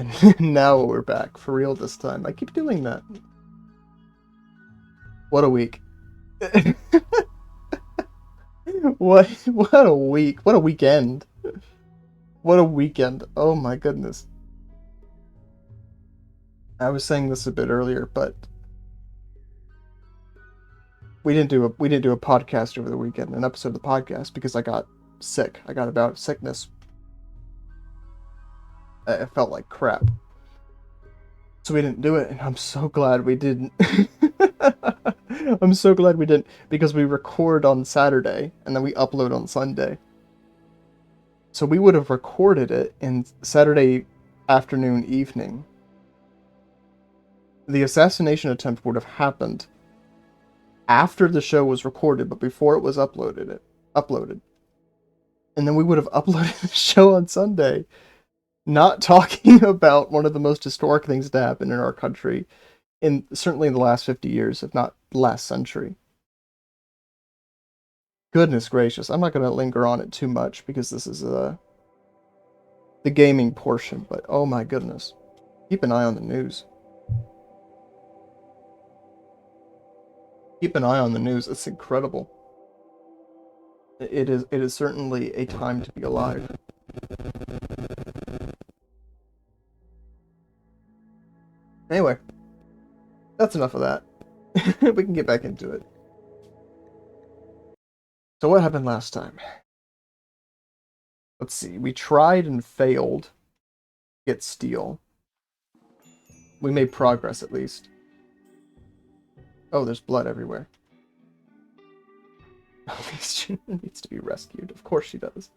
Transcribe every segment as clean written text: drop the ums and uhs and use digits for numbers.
And now we're back for real this time. I keep doing that. What a week. What a week. What a weekend. What a weekend. Oh my goodness. I was saying this a bit earlier, but we didn't do a podcast over the weekend, an episode of the podcast because I got sick. I got a bout of sickness. I felt like crap. So we didn't do it, and I'm so glad we didn't. I'm so glad we didn't, because we record on Saturday and then we upload on Sunday. So we would have recorded it in Saturday afternoon, evening. The assassination attempt would have happened after the show was recorded, but before it was uploaded. And then we would have uploaded the show on Sunday, not talking about one of the most historic things to happen in our country, certainly in the last 50 years, if not the last century. Goodness gracious, I'm not going to linger on it too much because this is the gaming portion, but oh my goodness. Keep an eye on the news. Keep an eye on the news. It's incredible. It is certainly a time to be alive. Anyway, that's enough of that. We can get back into it. So what happened last time? Let's see. We tried and failed to get steel. We made progress at least. Oh, there's blood everywhere. She needs to be rescued. Of course she does.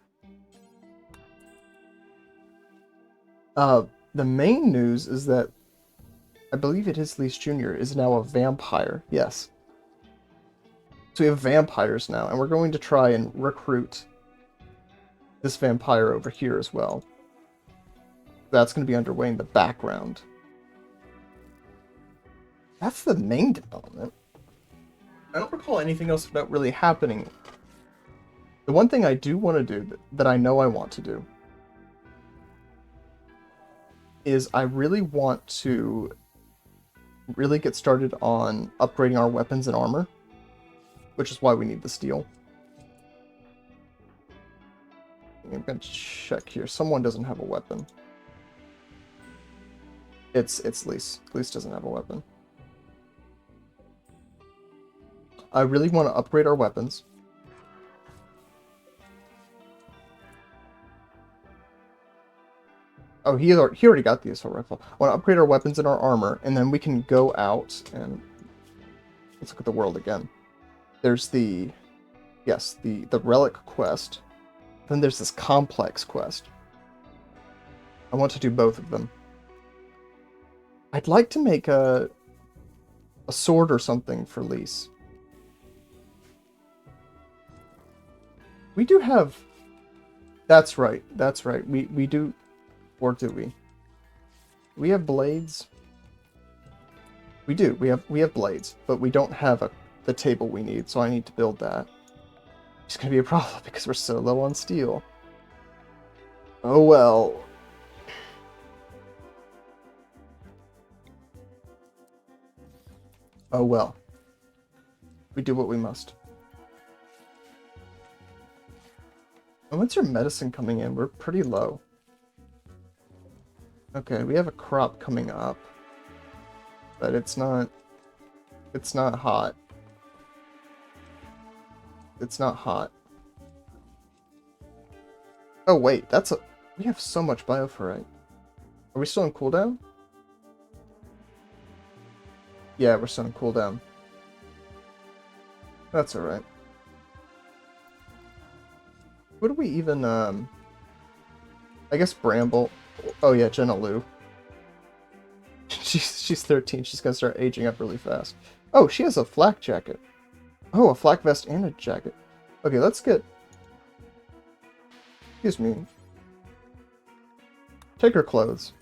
The main news is that I believe it is Lise Jr. is now a vampire. Yes. So we have vampires now, and we're going to try and recruit this vampire over here as well. That's going to be underway in the background. That's the main development. I don't recall anything else about really happening. The one thing I do want to do, that I know I want to do, is I really want to really get started on upgrading our weapons and armor, which is why we need the steel. I'm going to check here. Someone doesn't have a weapon. It's Lise. Lise doesn't have a weapon. I really want to upgrade our weapons. Oh, he already got the assault rifle. I want to upgrade our weapons and our armor, and then we can go out and let's look at the world again. There's the relic quest. Then there's this complex quest. I want to do both of them. I'd like to make a sword or something for Lise. We do have... That's right. We do... Or do we? We have blades? We do. We have blades, but we don't have the table we need, so I need to build that. It's gonna be a problem because we're so low on steel. Oh well. Oh well. We do what we must. And when's your medicine coming in? We're pretty low. Okay, we have a crop coming up, but it's not hot. It's not hot. Oh wait, we have so much bioferrite. Are we still on cooldown? Yeah, we're still on cooldown. That's alright. What do we even, I guess Bramble. Oh yeah, Jenna Lu. She's 13. She's gonna start aging up really fast. Oh, she has a flak jacket. Oh, a flak vest and a jacket. Okay, let's get... Excuse me. Take her clothes.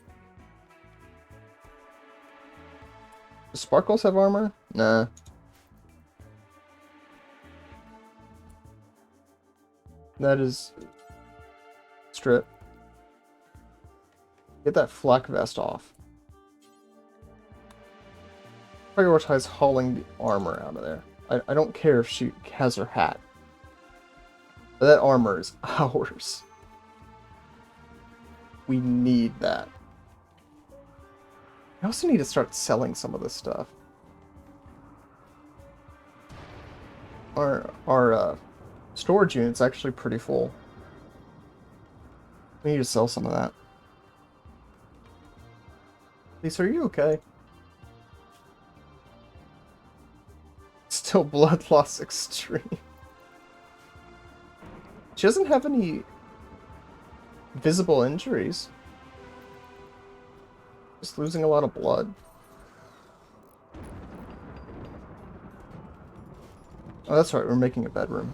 Does Sparkles have armor? Nah. That is... Strip. Get that flak vest off. Prioritize hauling the armor out of there. I don't care if she has her hat. But that armor is ours. We need that. I also need to start selling some of this stuff. Our storage unit's actually pretty full. We need to sell some of that. Lisa, are you okay? Still blood loss extreme. She doesn't have any visible injuries. Just losing a lot of blood. Oh, that's right, we're making a bedroom.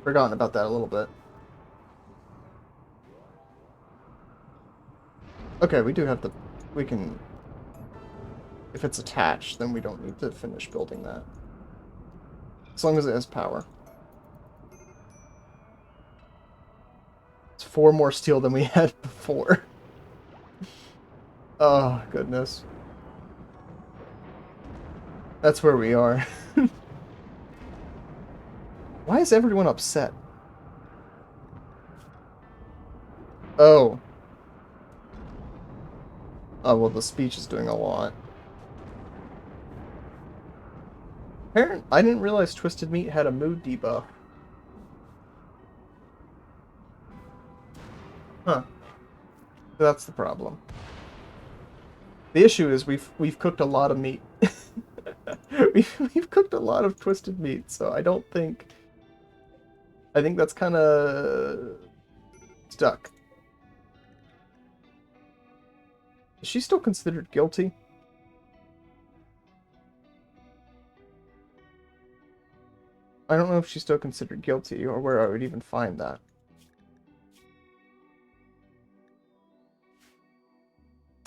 Forgotten about that a little bit. Okay, we do have the... we can... if it's attached, then we don't need to finish building that. As long as it has power. It's 4 more steel than we had before. Oh, goodness. That's where we are. Why is everyone upset? Oh. Oh, well, the speech is doing a lot. I didn't realize Twisted Meat had a mood debuff. Huh. That's the problem. The issue is we've cooked a lot of meat. we've cooked a lot of Twisted Meat, so I don't think... I think that's kind of stuck. Is she still considered guilty? I don't know if she's still considered guilty or where I would even find that.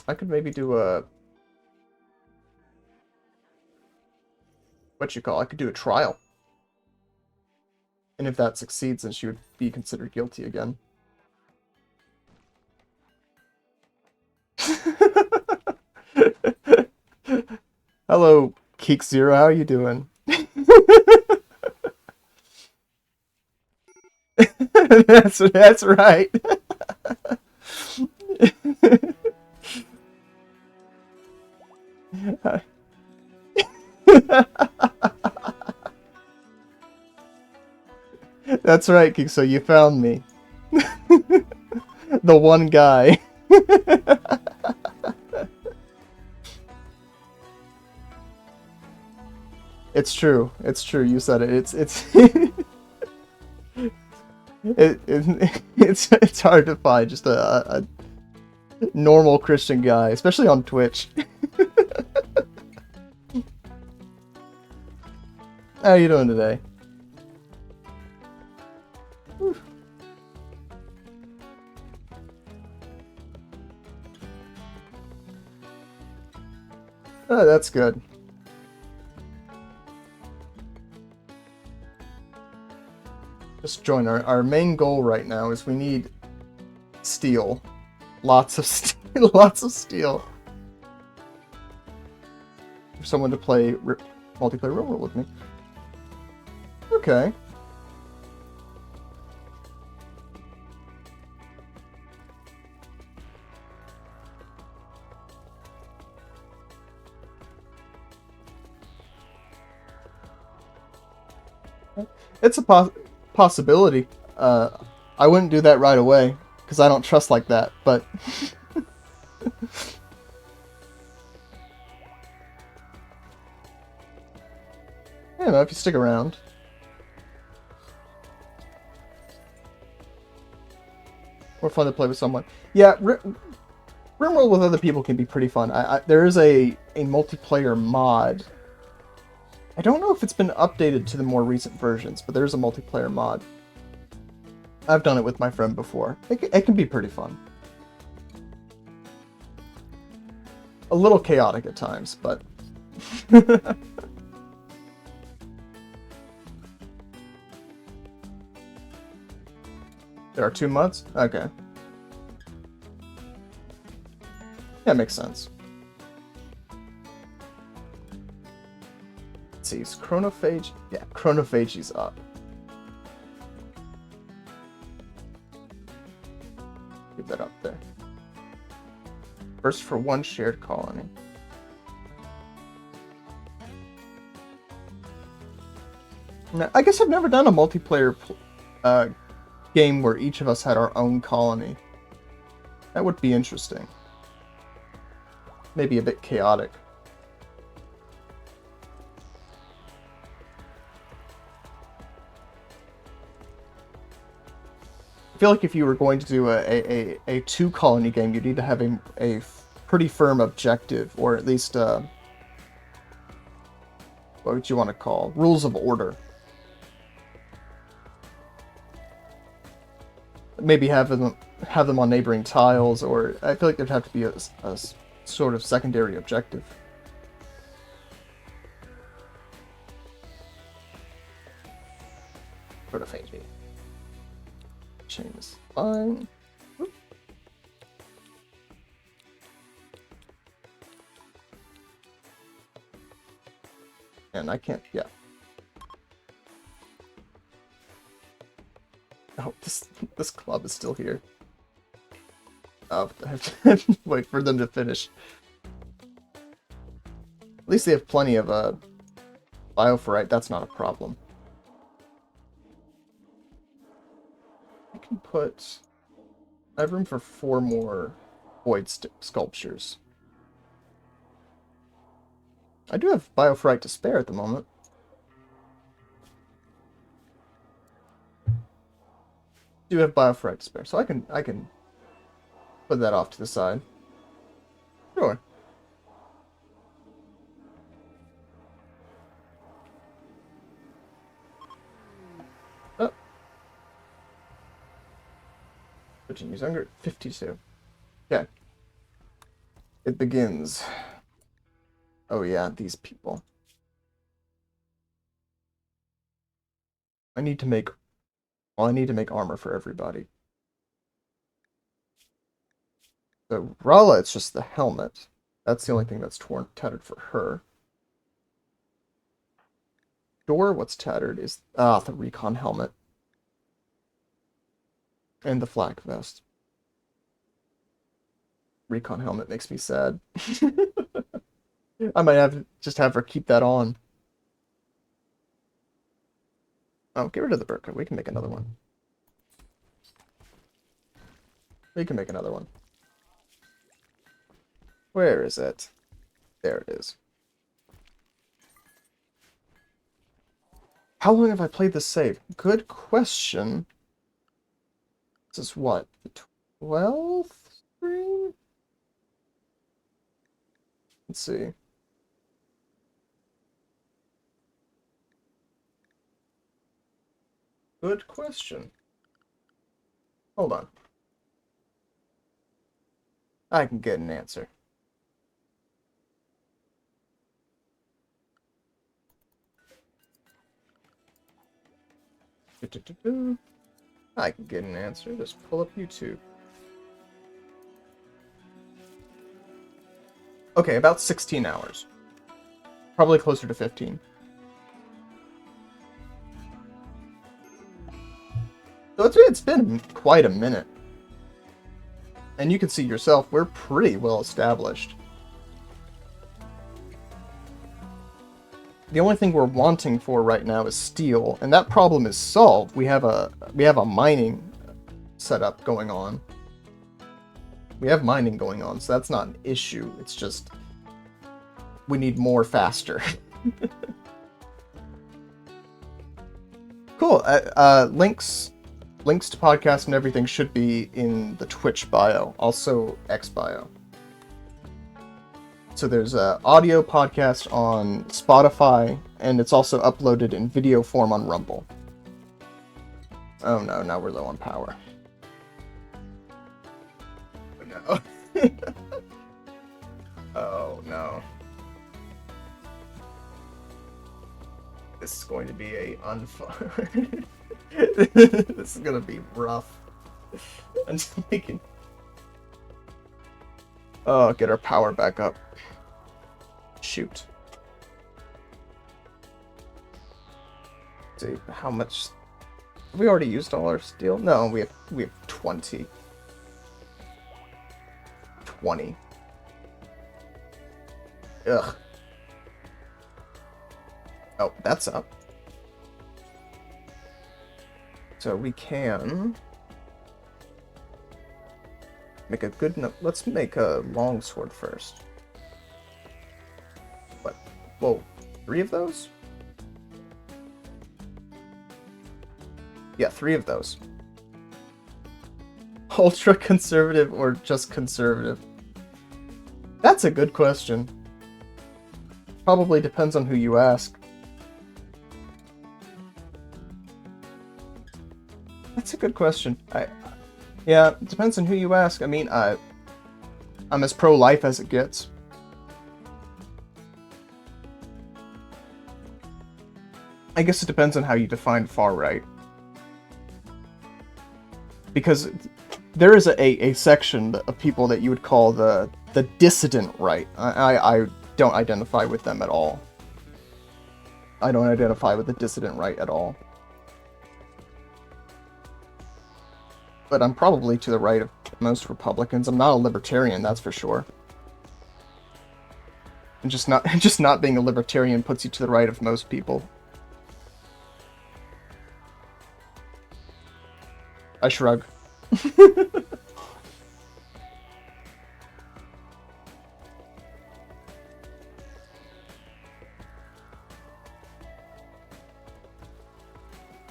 I could maybe do a... I could do a trial. And if that succeeds, then she would be considered guilty again. Hello, Keek Zero, how are you doing? That's right. That's right, Keek, so you found me. The one guy. It's true. It's true. You said it. It's hard to find just a normal Christian guy, especially on Twitch. How are you doing today? Whew. Oh, that's good. Just join. Our main goal right now is we need steel. Lots of steel. Lots of steel. For someone to play multiplayer Rimworld with me. Okay. It's a possibility. I wouldn't do that right away, because I don't trust like that, but... I don't know, if you stick around. More fun to play with someone. Yeah, Rimworld with other people can be pretty fun. There is a multiplayer mod. I don't know if it's been updated to the more recent versions, but there's a multiplayer mod. I've done it with my friend before. It can be pretty fun. A little chaotic at times, but... There are 2 mods? Okay. Yeah, makes sense. Let's see, is Chronophage? Yeah, Chronophagy's up. Get that up there. First for one shared colony. Now, I guess I've never done a multiplayer game where each of us had our own colony. That would be interesting. Maybe a bit chaotic. I feel like if you were going to do a two-colony game, you'd need to have a pretty firm objective, or at least, what would you want to call? Rules of order. Maybe have them on neighboring tiles, or I feel like there'd have to be a sort of secondary objective. Sort of fancy. Chain is fine. Whoop. And I can't, yeah. Oh, this club is still here. Oh, I have to wait for them to finish. At least they have plenty of bioferrite. That's not a problem. I can put. I have room for 4 more void sculptures. I do have bioferrite to spare at the moment. Do have bioferrite to spare, so I can put that off to the side. Sure. Oh. Switching use hunger 52. Okay. It begins. Oh yeah, these people. I need to make armor for everybody. So Rala, it's just the helmet. That's the only thing that's tattered for her. Door, what's tattered is the recon helmet. And the flak vest. Recon helmet makes me sad. I might just have her keep that on. Oh, get rid of the burqa. We can make another one. We can make another one. Where is it? There it is. How long have I played this save? Good question. This is what? The 12th stream? Let's see. Good question. Hold on. I can get an answer. I can get an answer. Just pull up YouTube. Okay, about 16 hours. Probably closer to 15. So it's been quite a minute. And you can see yourself, we're pretty well established. The only thing we're wanting for right now is steel, and that problem is solved. We have a mining setup going on. We have mining going on, so that's not an issue. It's just we need more faster. Cool. Links to podcasts and everything should be in the Twitch bio, also X bio. So there's an audio podcast on Spotify, and it's also uploaded in video form on Rumble. Oh no, now we're low on power. Oh no. Oh no. This is going to be a unfun. This is gonna be rough. I'm just making. Oh, get our power back up. Shoot. Let's see, how much... Have we already used all our steel? No, we have 20. 20. Ugh. Oh, that's up. So we can make a good... No, let's make a longsword first. What? Whoa, 3 of those? Yeah, 3 of those. Ultra conservative or just conservative? That's a good question. Probably depends on who you ask. That's a good question. Yeah, it depends on who you ask. I mean, I'm as pro-life as it gets. I guess it depends on how you define far-right. Because there is a section of people that you would call the dissident right. I don't identify with them at all. I don't identify with the dissident right at all. But I'm probably to the right of most Republicans. I'm not a libertarian, that's for sure. And just not being a libertarian puts you to the right of most people. I shrug.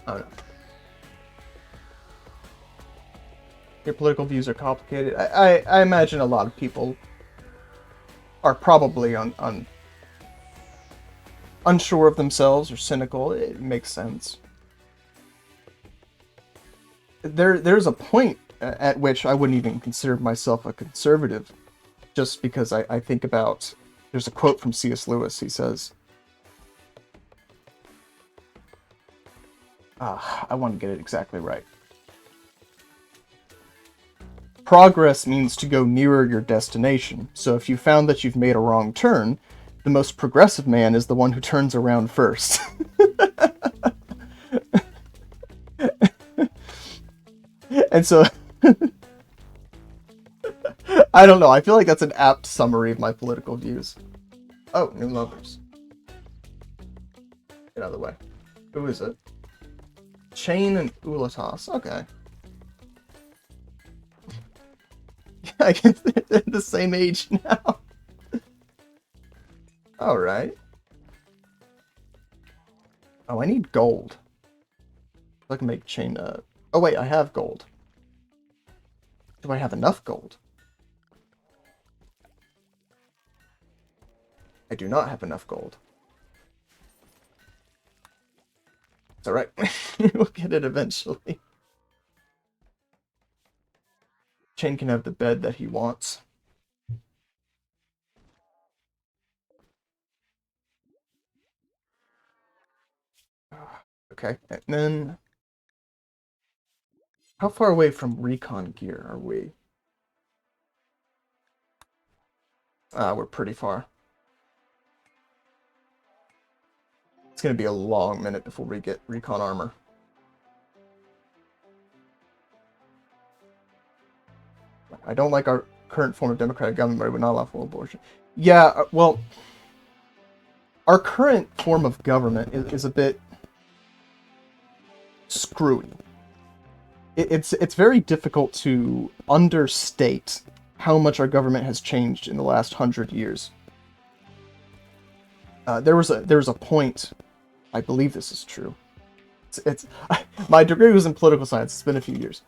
Oh no. Your political views are complicated. I imagine a lot of people are probably unsure of themselves or cynical. It makes sense. There's a point at which I wouldn't even consider myself a conservative, just because I think about... There's a quote from C.S. Lewis. He says, I want to get it exactly right. Progress means to go nearer your destination. So if you found that you've made a wrong turn, the most progressive man is the one who turns around first. And so, I don't know, I feel like that's an apt summary of my political views. Oh, new lovers. Get out of the way. Who is it? Chain and Ulatas. Okay. Yeah, I guess they're the same age now. Alright. Oh, I need gold. I can make chain... Oh wait, I have gold. Do I have enough gold? I do not have enough gold. It's alright. We'll get it eventually. Chain can have the bed that he wants. Okay, and then... How far away from recon gear are we? We're pretty far. It's gonna be a long minute before we get recon armor. I don't like our current form of democratic government, but we would not allow full abortion. Yeah, well, our current form of government is a bit screwy. It's very difficult to understate how much our government has changed in the last 100 years. There was a point, I believe this is true. My degree was in political science. It's been a few years,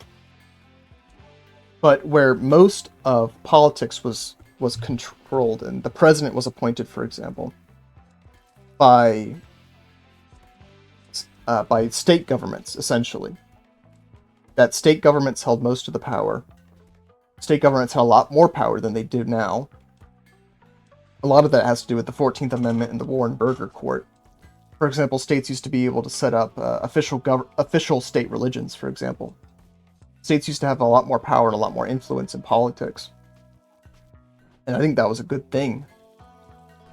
but where most of politics was controlled, and the president was appointed, for example, by state governments, essentially. That state governments held most of the power. State governments had a lot more power than they do now. A lot of that has to do with the 14th Amendment and the Warren-Burger Court. For example, states used to be able to set up official state religions, for example. States used to have a lot more power and a lot more influence in politics. And I think that was a good thing.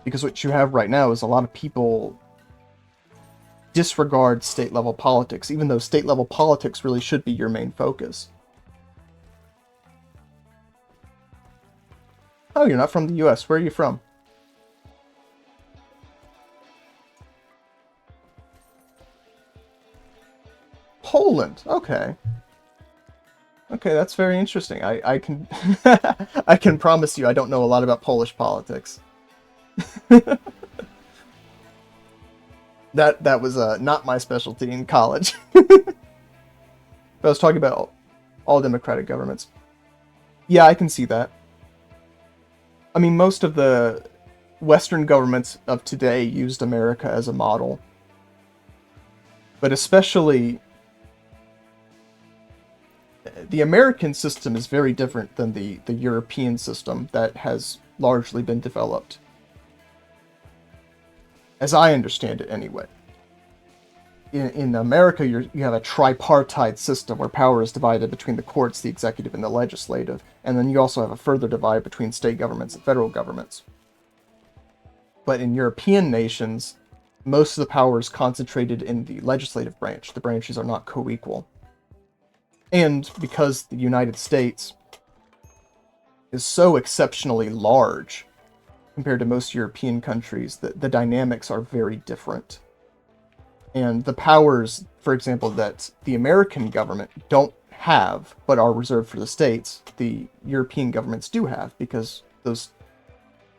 Because what you have right now is a lot of people disregard state level politics, even though state level politics really should be your main focus. Oh, you're not from the US. Where are you from? Poland. Okay. Okay, that's very interesting. I can I can promise you I don't know a lot about Polish politics. That was not my specialty in college. But I was talking about all democratic governments. Yeah, I can see that. I mean, most of the Western governments of today used America as a model. But especially, the American system is very different than the European system that has largely been developed. As I understand it, anyway. In America, you have a tripartite system where power is divided between the courts, the executive, and the legislative. And then you also have a further divide between state governments and federal governments. But in European nations, most of the power is concentrated in the legislative branch. The branches are not co-equal. And because the United States is so exceptionally large compared to most European countries, the dynamics are very different. And the powers, for example, that the American government don't have, but are reserved for the states, the European governments do have, because those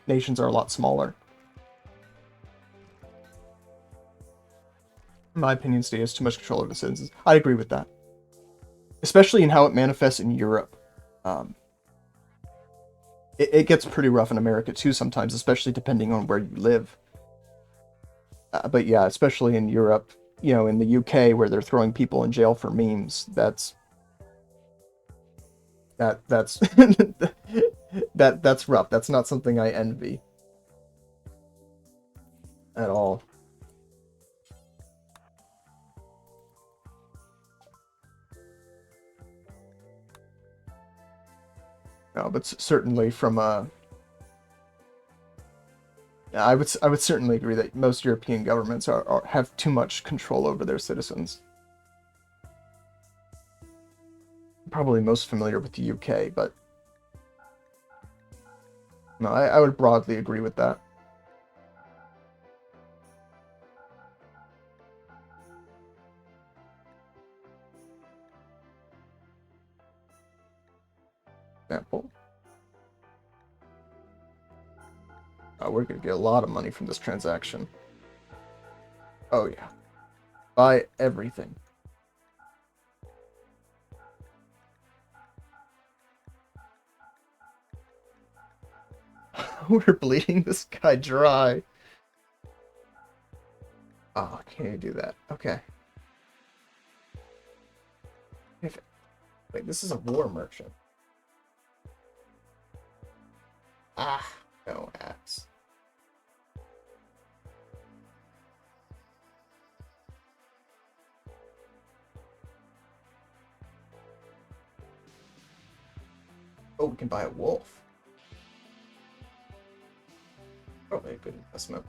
nations are a lot smaller. In my opinion, state has too much control over the citizens. I agree with that. Especially in how it manifests in Europe. It gets pretty rough in America too sometimes, especially depending on where you live. But yeah, especially in Europe, you know, in the UK where they're throwing people in jail for memes, that's that's rough. That's not something I envy at all. No, but certainly from a I would certainly agree that most European governments have too much control over their citizens. Probably most familiar with the UK, but no, I would broadly agree with that. Example. We're gonna get a lot of money from this transaction. Oh yeah. Buy everything. We're bleeding this guy dry. Oh, can't do that. Okay. Wait, this is a war merchant. Ah, no axe. Oh, we can buy a wolf. Probably a good investment.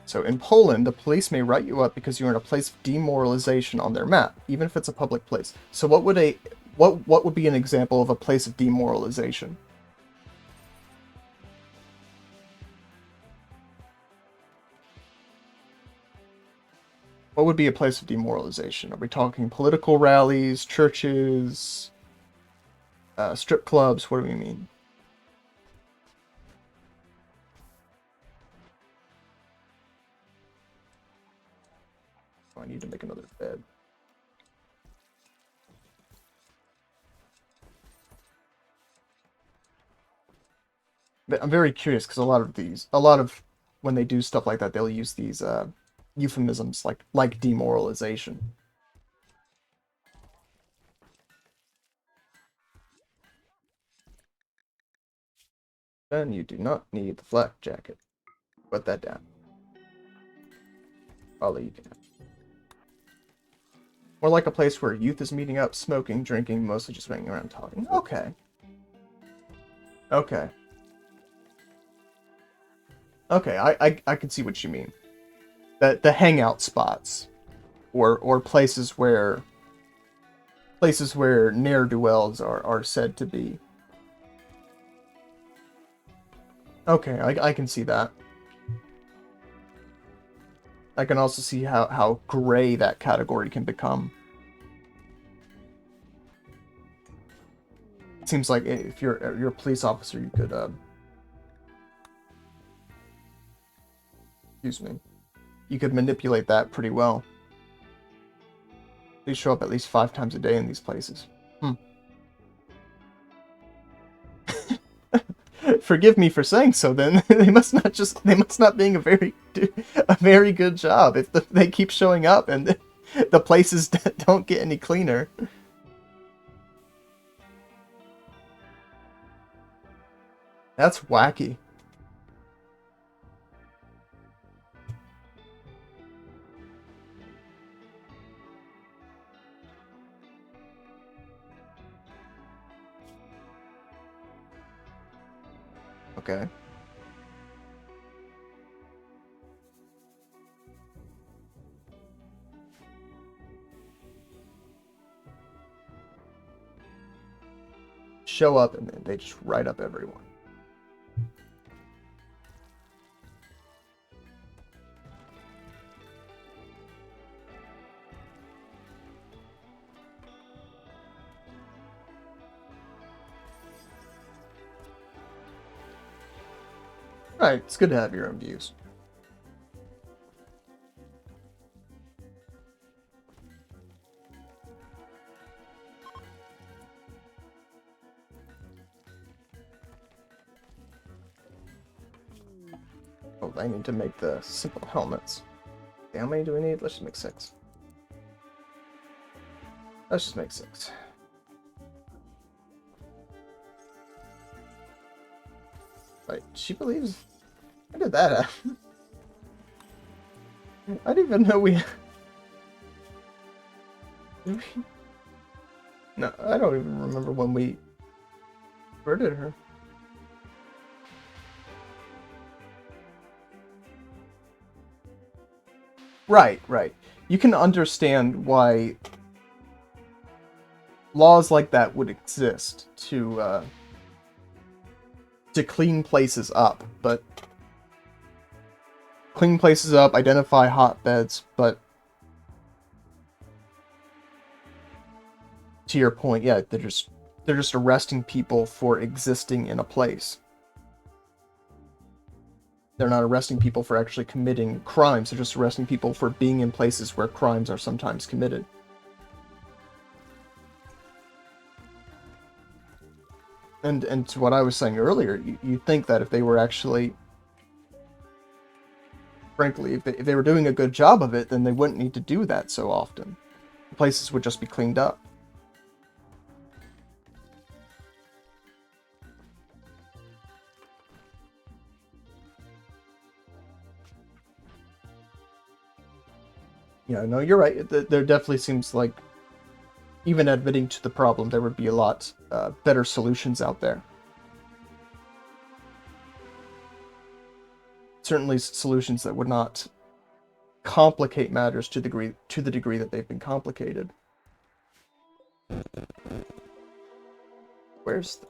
So in Poland, the police may write you up because you're in a place of demoralization on their map, even if it's a public place. So what would be an example of a place of demoralization? What would be a place of demoralization? Are we talking political rallies, churches, strip clubs? What do we mean? Oh, I need to make another bed. But I'm very curious because a lot of when they do stuff like that, they'll use these euphemisms like demoralization. Then you do not need the flak jacket. Put that down. I'll let you can have. More like a place where youth is meeting up, smoking, drinking, mostly just hanging around talking. Okay. Okay. Okay, I can see what you mean. The hangout spots. Or places where ne'er-do-wells are said to be. Okay, I can see that. I can also see how gray that category can become. It seems like if you're a police officer, you could excuse me, you could manipulate that pretty well. They show up at least 5 times a day in these places. Forgive me for saying so. Then they must not being a very good job if they keep showing up and the places don't get any cleaner. That's wacky. Okay. Show up and then they just write up everyone. Right, it's good to have your own views. Oh, I need to make the simple helmets. Okay, how many do we need? Let's just make 6. Let's just make 6. Wait, she believes... How did that happen? I didn't even know we... No, I don't even remember when we converted her. Right, right. You can understand why laws like that would exist to clean places up, but clean places up, identify hotbeds, but to your point, yeah, they're just arresting people for existing in a place. They're not arresting people for actually committing crimes, they're just arresting people for being in places where crimes are sometimes committed. And to what I was saying earlier, you'd think that if they were actually, frankly, if they were doing a good job of it, then they wouldn't need to do that so often. The places would just be cleaned up. Yeah, no, you're right. There definitely seems like, even admitting to the problem, there would be a lot better solutions out there. Certainly solutions that would not complicate matters to the degree that they've been complicated. Where's the...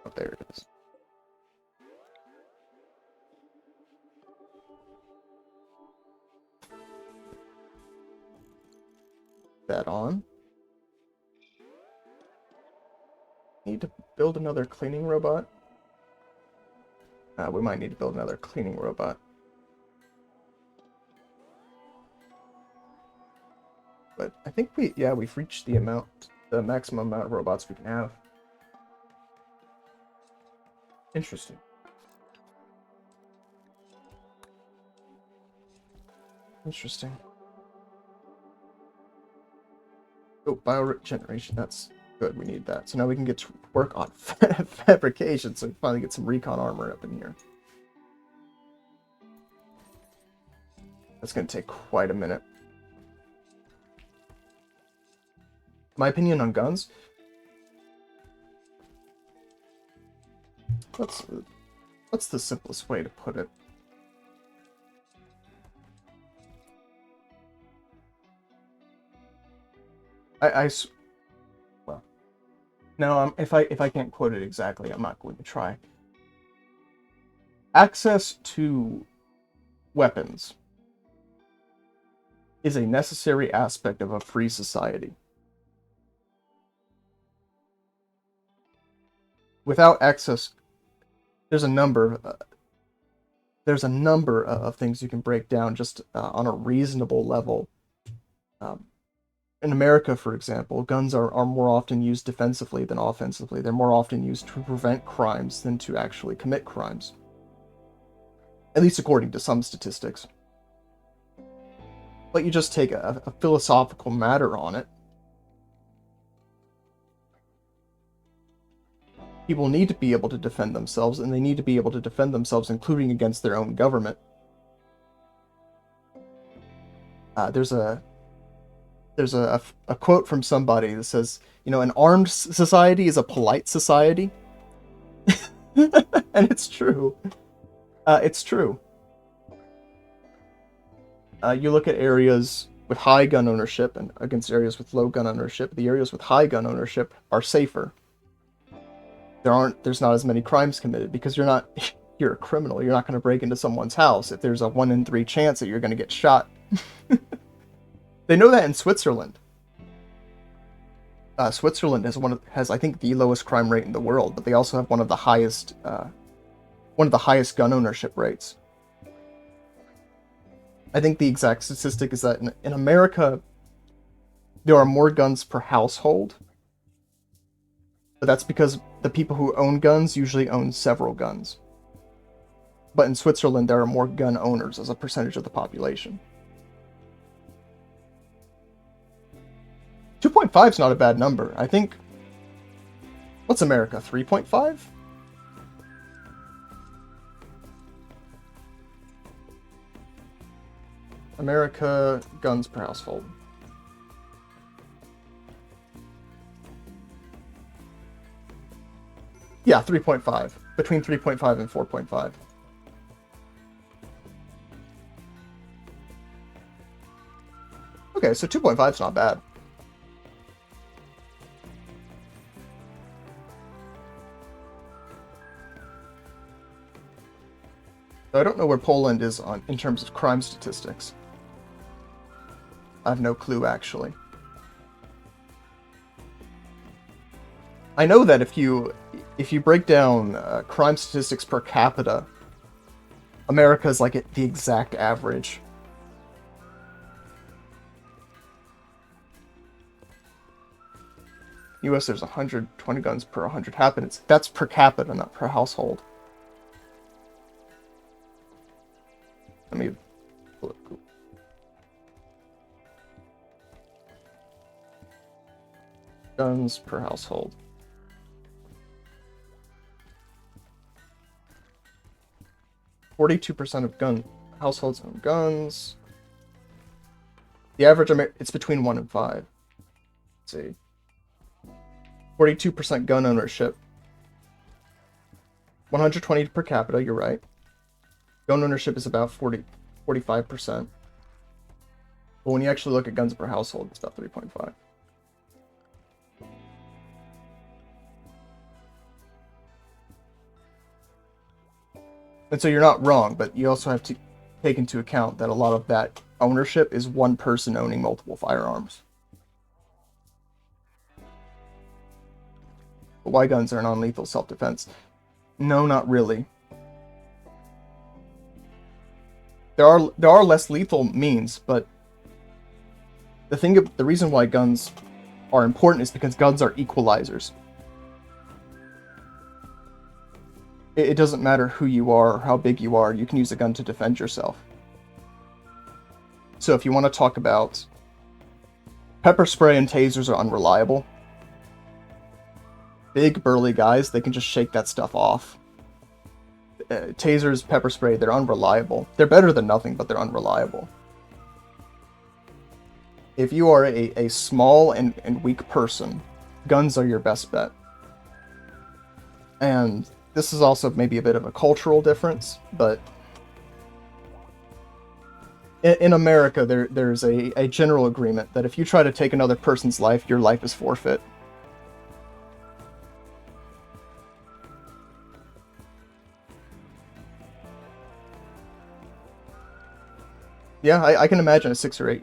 Oh, there it is. That on. Need to build another cleaning robot. We might need to build another cleaning robot. But I think we've reached the maximum amount of robots we can have. Interesting. Interesting. Oh, bioregeneration, that's Good, we need that. So now we can get to work on fabrication, so we finally get some recon armor up in here. That's going to take quite a minute. My opinion on guns? What's the simplest way to put it? Well, no, if I can't quote it exactly, I'm not going to try. Access to weapons is a necessary aspect of a free society. Without access, there's a number of things you can break down just on a reasonable level. In America, for example, guns are more often used defensively than offensively. They're more often used to prevent crimes than to actually commit crimes. At least according to some statistics. But you just take a philosophical matter on it. People need to be able to defend themselves, and they need to be able to defend themselves, including against their own government. There's a quote from somebody that says, you know, an armed society is a polite society. And it's true. It's true. You look at areas with high gun ownership and against areas with low gun ownership. The areas with high gun ownership are safer. There's not as many crimes committed because you're a criminal. You're not going to break into someone's house if there's a 1 in 3 chance that you're going to get shot. They know that in Switzerland. Switzerland has I think the lowest crime rate in the world, but they also have one of the highest gun ownership rates. I think the exact statistic is that in America there are more guns per household, but that's because the people who own guns usually own several guns. But in Switzerland there are more gun owners as a percentage of the population. 2.5 is not a bad number. I think... What's America? 3.5? America, guns per household. Yeah, 3.5. Between 3.5 and 4.5. Okay, so 2.5 is not bad. So I don't know where Poland is in terms of crime statistics. I have no clue, actually. I know that if you break down crime statistics per capita, America is like at the exact average. U.S. there's 120 guns per 100 inhabitants. That's per capita, not per household. Let me look. Guns per household. %42% of households own guns. The average it's between 1 and 5. Let's see. 42% gun ownership. 120 per capita, you're right. Gun ownership is about 45%. But when you actually look at guns per household, it's about 3.5. And so you're not wrong, but you also have to take into account that a lot of that ownership is one person owning multiple firearms. But why guns are non-lethal self-defense? No, not really. There are less lethal means, but the reason why guns are important is because guns are equalizers. It doesn't matter who you are or how big you are, you can use a gun to defend yourself. So if you want to talk about pepper spray and tasers are unreliable, big burly guys, they can just shake that stuff off. Tasers, pepper spray, they're unreliable. They're better than nothing, but they're unreliable. If you are a small and weak person, guns are your best bet. And this is also maybe a bit of a cultural difference, but in America, there's a general agreement that if you try to take another person's life, your life is forfeit. Yeah, I can imagine a 6 or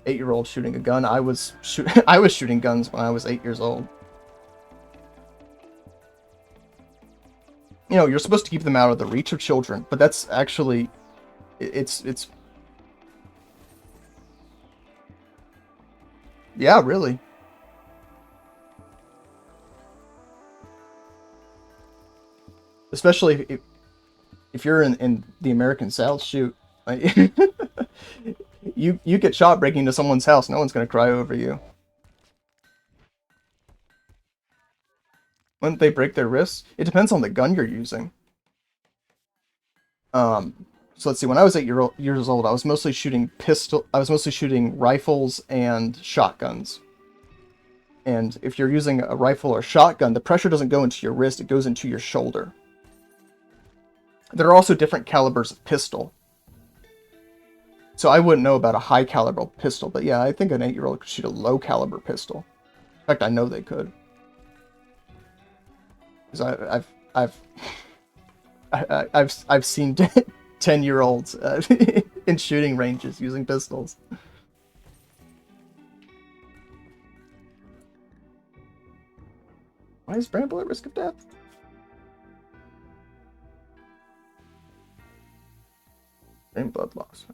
8-year-old shooting a gun. I was shooting guns when I was 8 years old. You know, you're supposed to keep them out of the reach of children, but that's actually, it's yeah, really. Especially if you're in the American South, shoot. Like, you get shot breaking into someone's house, no one's gonna cry over you. Wouldn't they break their wrists? It depends on the gun you're using. So let's see. When I was years old, I was mostly shooting rifles and shotguns. And if you're using a rifle or shotgun, the pressure doesn't go into your wrist; it goes into your shoulder. There are also different calibers of pistol. So I wouldn't know about a high caliber pistol, but yeah, I think an 8-year-old could shoot a low caliber pistol. In fact, I know they could. Because I've seen 10-year-olds in shooting ranges using pistols. Why is Bramble at risk of death? Brain blood loss.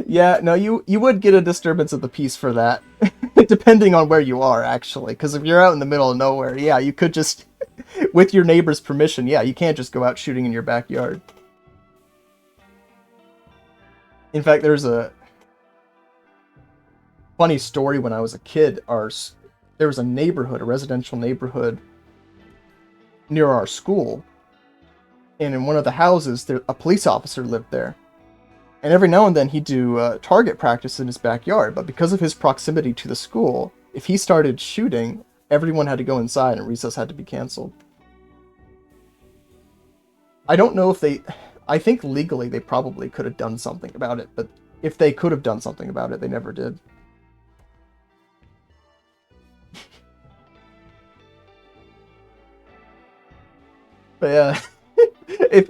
Yeah, no, you would get a disturbance of the peace for that, depending on where you are, actually. Because if you're out in the middle of nowhere, yeah, you could just, with your neighbor's permission, yeah, you can't just go out shooting in your backyard. In fact, there's a funny story. When I was a kid, there was a neighborhood, a residential neighborhood near our school, and in one of the houses, a police officer lived there. And every now and then he'd do target practice in his backyard, but because of his proximity to the school, if he started shooting, everyone had to go inside and recess had to be canceled. I don't know if I think legally they probably could have done something about it, but if they could have done something about it, they never did. But yeah,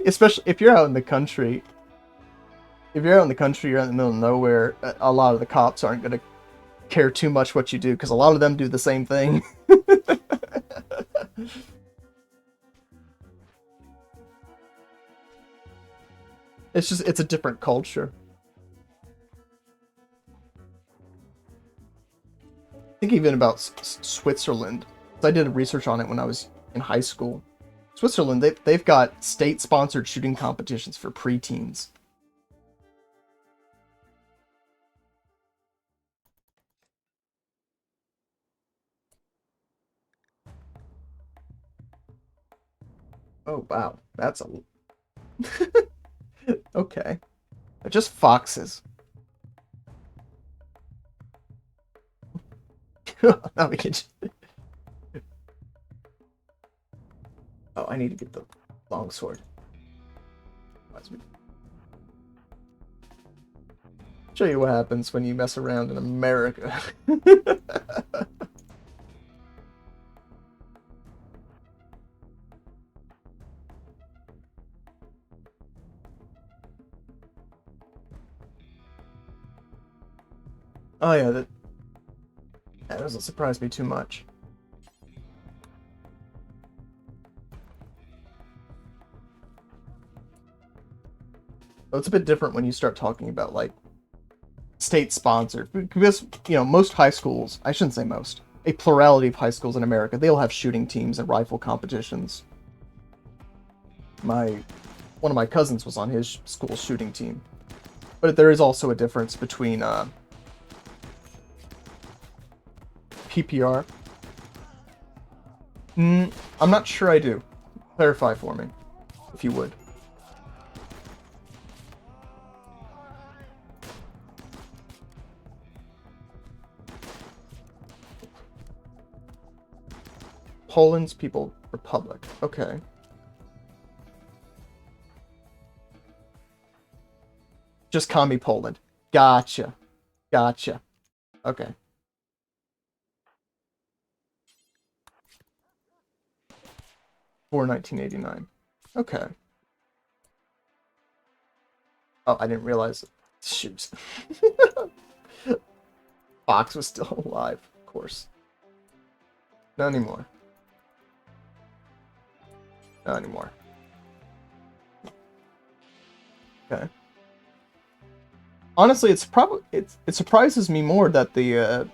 especially if you're out in the country, you're out in the middle of nowhere, a lot of the cops aren't going to care too much what you do, because a lot of them do the same thing. It's a different culture. Think even about Switzerland. I did research on it when I was in high school. Switzerland, they've got state-sponsored shooting competitions for preteens. Oh, wow. That's a... Okay. They're just foxes. Now we can... Oh, I need to get the longsword. Show you what happens when you mess around in America. Oh yeah, that doesn't surprise me too much. It's a bit different when you start talking about, like, state-sponsored. Because, you know, most high schools, I shouldn't say most, a plurality of high schools in America, they'll have shooting teams and rifle competitions. One of my cousins was on his school's shooting team. But there is also a difference between PPR. I'm not sure I do. Clarify for me, if you would. Poland's People Republic. Okay. Just Commie Poland. Gotcha. Gotcha. Okay. For 1989. Okay. Oh, I didn't realize it. Shoot. Fox was still alive, of course. Not anymore. Not anymore. Okay. Honestly, it surprises me more that the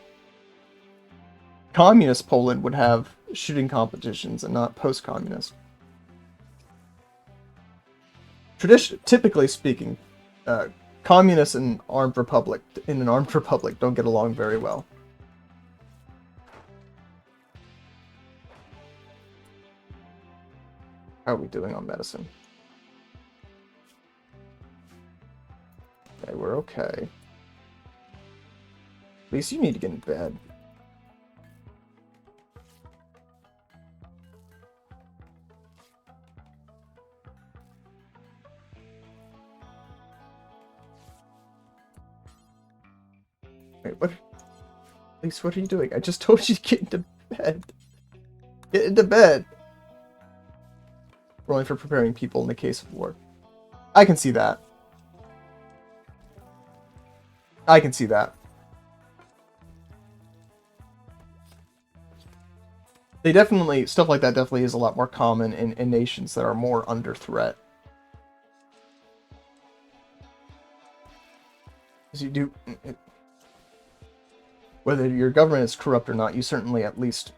communist Poland would have shooting competitions and not post-communist. Typically speaking, communists and in an armed republic don't get along very well. How are we doing on medicine? Okay, we're okay. At least you need to get in bed. Wait, what? At least what are you doing? I just told you to get into bed. Get into bed. We're only for preparing people in the case of war. I can see that. I can see that. Stuff like that definitely is a lot more common in nations that are more under threat. As you do, whether your government is corrupt or not, you certainly at least,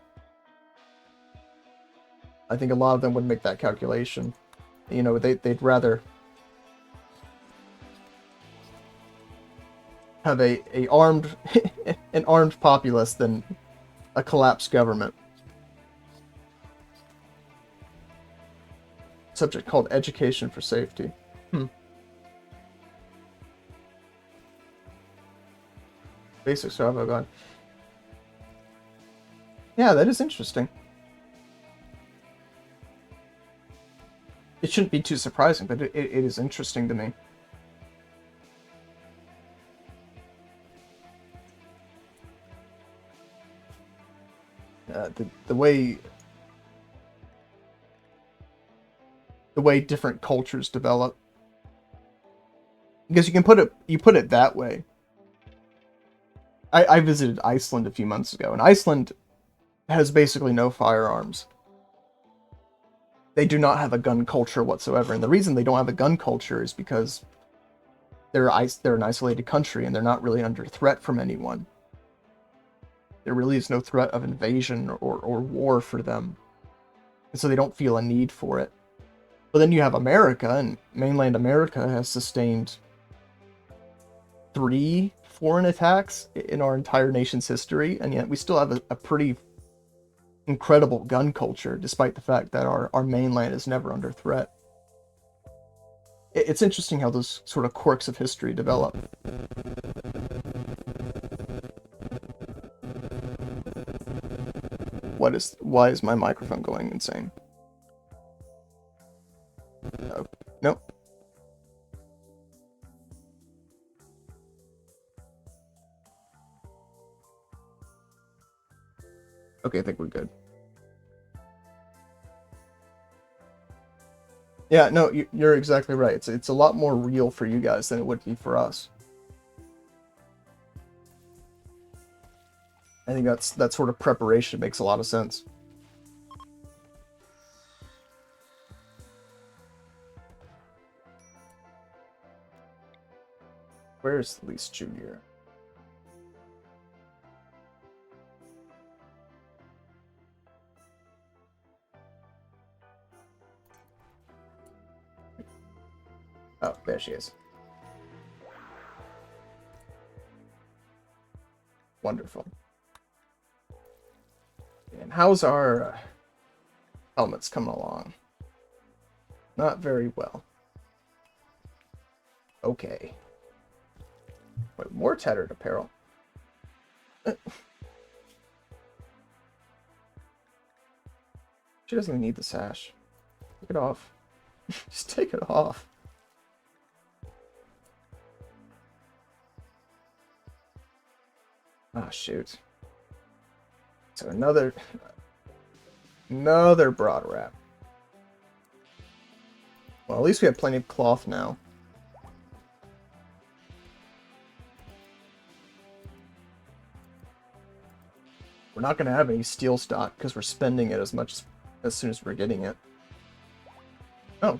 I think a lot of them would make that calculation. You know, they'd rather have a armed an armed populace than a collapsed government. Subject called Education for Safety. Basics of God. Yeah, that is interesting. It shouldn't be too surprising, but it is interesting to me. The way different cultures develop, because you put it that way. I visited Iceland a few months ago, and Iceland has basically no firearms. They do not have a gun culture whatsoever, and the reason they don't have a gun culture is because they're an isolated country, and they're not really under threat from anyone. There really is no threat of invasion or war for them, and so they don't feel a need for it. But then you have America, and mainland America has sustained 3 foreign attacks in our entire nation's history, and yet we still have a pretty incredible gun culture, despite the fact that our mainland is never under threat. It's interesting how those sort of quirks of history develop. Why is my microphone going insane? Oh, nope. Okay, I think we're good. Yeah, no, you're exactly right. It's a lot more real for you guys than it would be for us. I think that sort of preparation makes a lot of sense. Where's Least Junior? Oh, there she is. Wonderful. And how's our helmets coming along? Not very well. Okay. Wait, more tattered apparel. She doesn't even need the sash. Take it off. Just take it off. Ah, shoot. So another broad wrap. Well, at least we have plenty of cloth now. We're not going to have any steel stock because we're spending it as soon as we're getting it. Oh.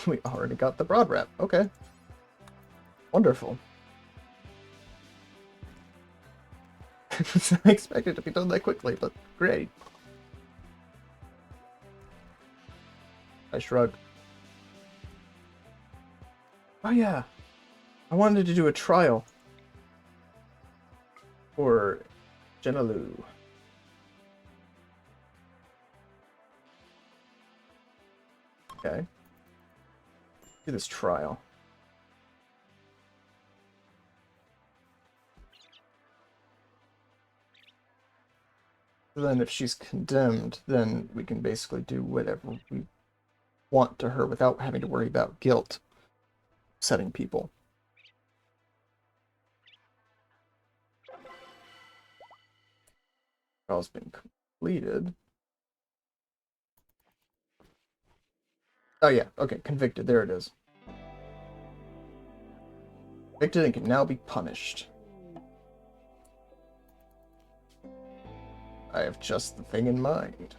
We already got the broad wrap. Okay. Wonderful. I expected it to be done that quickly, but great. I shrug. Oh yeah. I wanted to do a trial. For Genalu. Okay. Do this trial. Then if she's condemned, then we can basically do whatever we want to her without having to worry about guilt setting people. Trial's been completed. Oh yeah, okay, convicted, there it is. Convicted and can now be punished. I have just the thing in mind.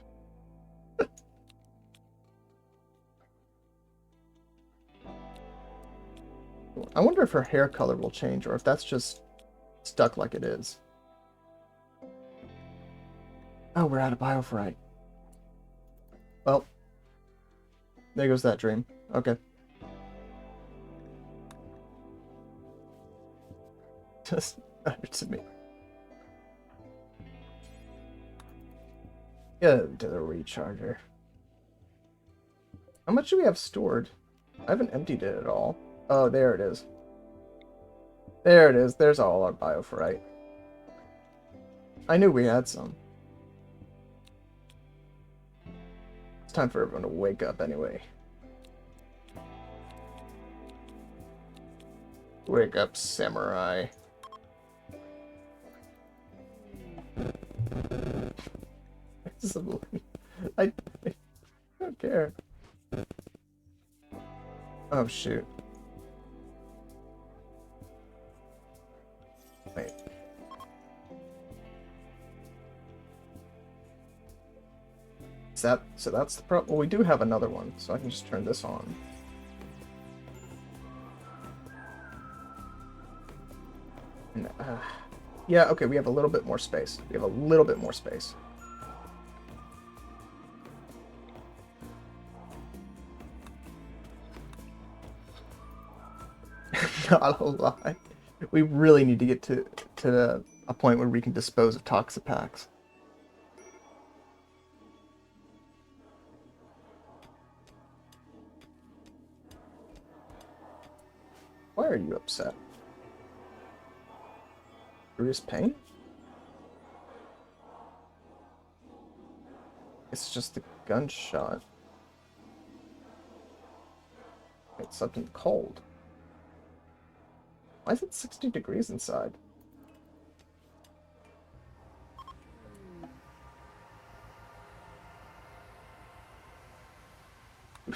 I wonder if her hair color will change or if that's just stuck like it is. Oh, we're out of Biofrite. Well, there goes that dream. Okay. Just matter to me. Get to the recharger. How much do we have stored? I haven't emptied it at all. Oh, there it is. There it is. There's all our Biofrite. I knew we had some. It's time for everyone to wake up anyway. Wake up, samurai. I don't care. Oh, shoot. Wait. So that's the problem. Well, we do have another one, so I can just turn this on. And, yeah, okay, we have a little bit more space. We have a little bit more space. Not a lie. We really need to get to a point where we can dispose of Toxapax. Why are you upset? Serious pain? It's just a gunshot. It's something cold. Why is it 60 degrees inside?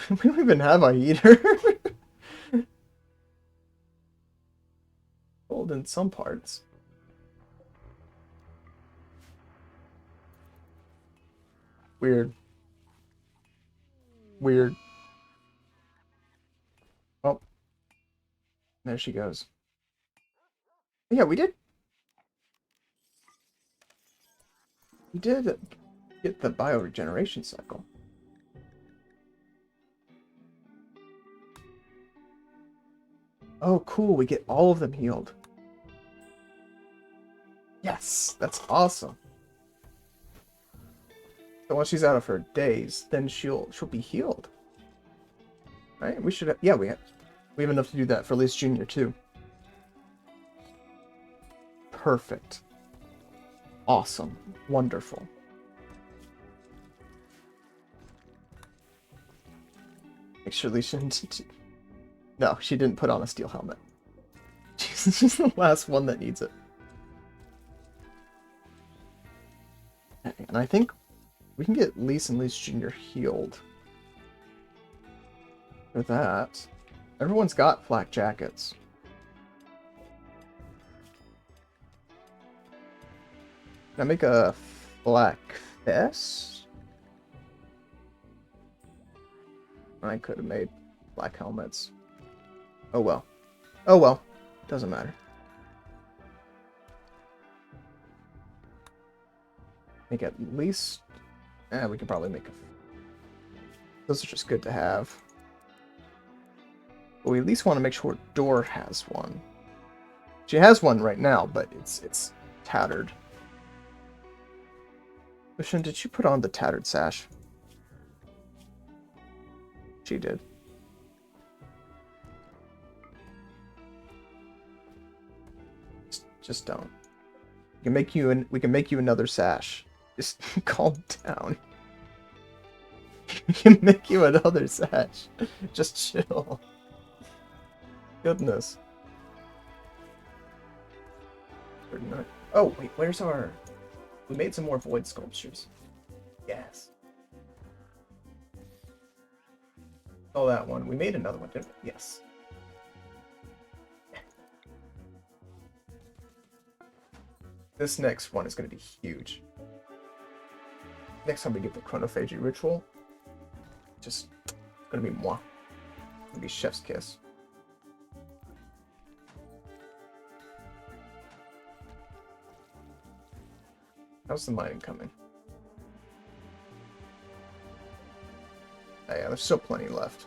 We don't even have a heater. Cold in some parts. Weird. Weird. Oh. There she goes. Yeah, we did get the bioregeneration cycle. Oh, cool. We get all of them healed. Yes, that's awesome. So once she's out of her daze, then she'll be healed. Right? We should have, yeah, we have enough to do that for Elise Jr. too. Perfect. Awesome. Wonderful. Make sure Alicia didn't... No, she didn't put on a steel helmet. She's the last one that needs it. And I think we can get Lise and Lise Jr. healed. For that, everyone's got flak jackets. Can I make a flak vest? I could have made black helmets. Oh well. Oh well. Doesn't matter. Make at least... we can probably make a... Those are just good to have. But we at least want to make sure Door has one. She has one right now, but it's tattered. Ocean, did she put on the tattered sash? She did. Just don't. We can make you another sash. Just calm down. We can make you another sash. Just chill. Goodness. Oh, wait, where's our... We made some more void sculptures. Yes. Oh, that one. We made another one, didn't we? Yes. This next one is going to be huge. Next time we get the chronophagy ritual, just going to be moi. It's going to be chef's kiss. How's the mining coming? Oh, yeah, there's still plenty left.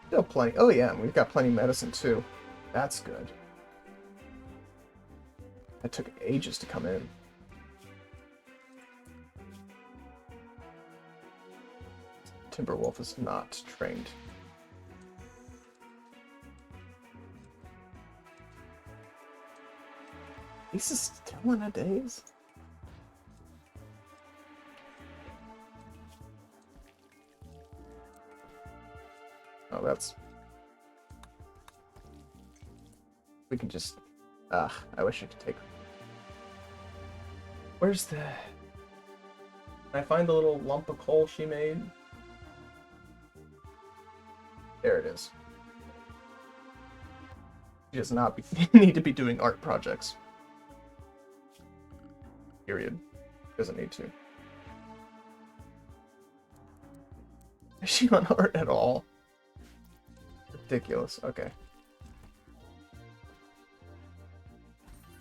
Still plenty. Oh yeah, and we've got plenty of medicine too. That's good. That took ages to come in. Timberwolf is not trained. This is still in a daze? Oh, that's... We can just... I wish I could take... Where's the... Can I find the little lump of coal she made? There it is. She does not need to be doing art projects. Period. Doesn't need to. Is she on art at all? Ridiculous. Okay.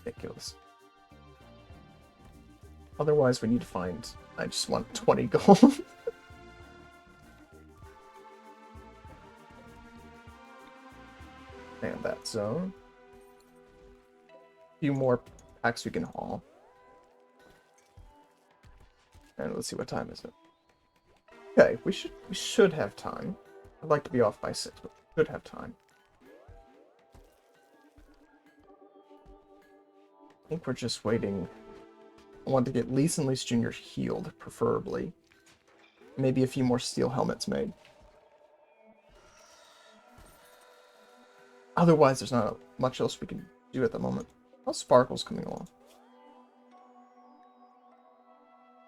Ridiculous. Otherwise, we need to find... I just want 20 gold. And that zone. A few more packs we can haul. And let's see, what time is it? Okay, we should have time. I'd like to be off by 6, but we should have time. I think we're just waiting. I want to get Lise and Lise Jr. healed, preferably. Maybe a few more steel helmets made. Otherwise, there's not much else we can do at the moment. How's Sparkle's coming along?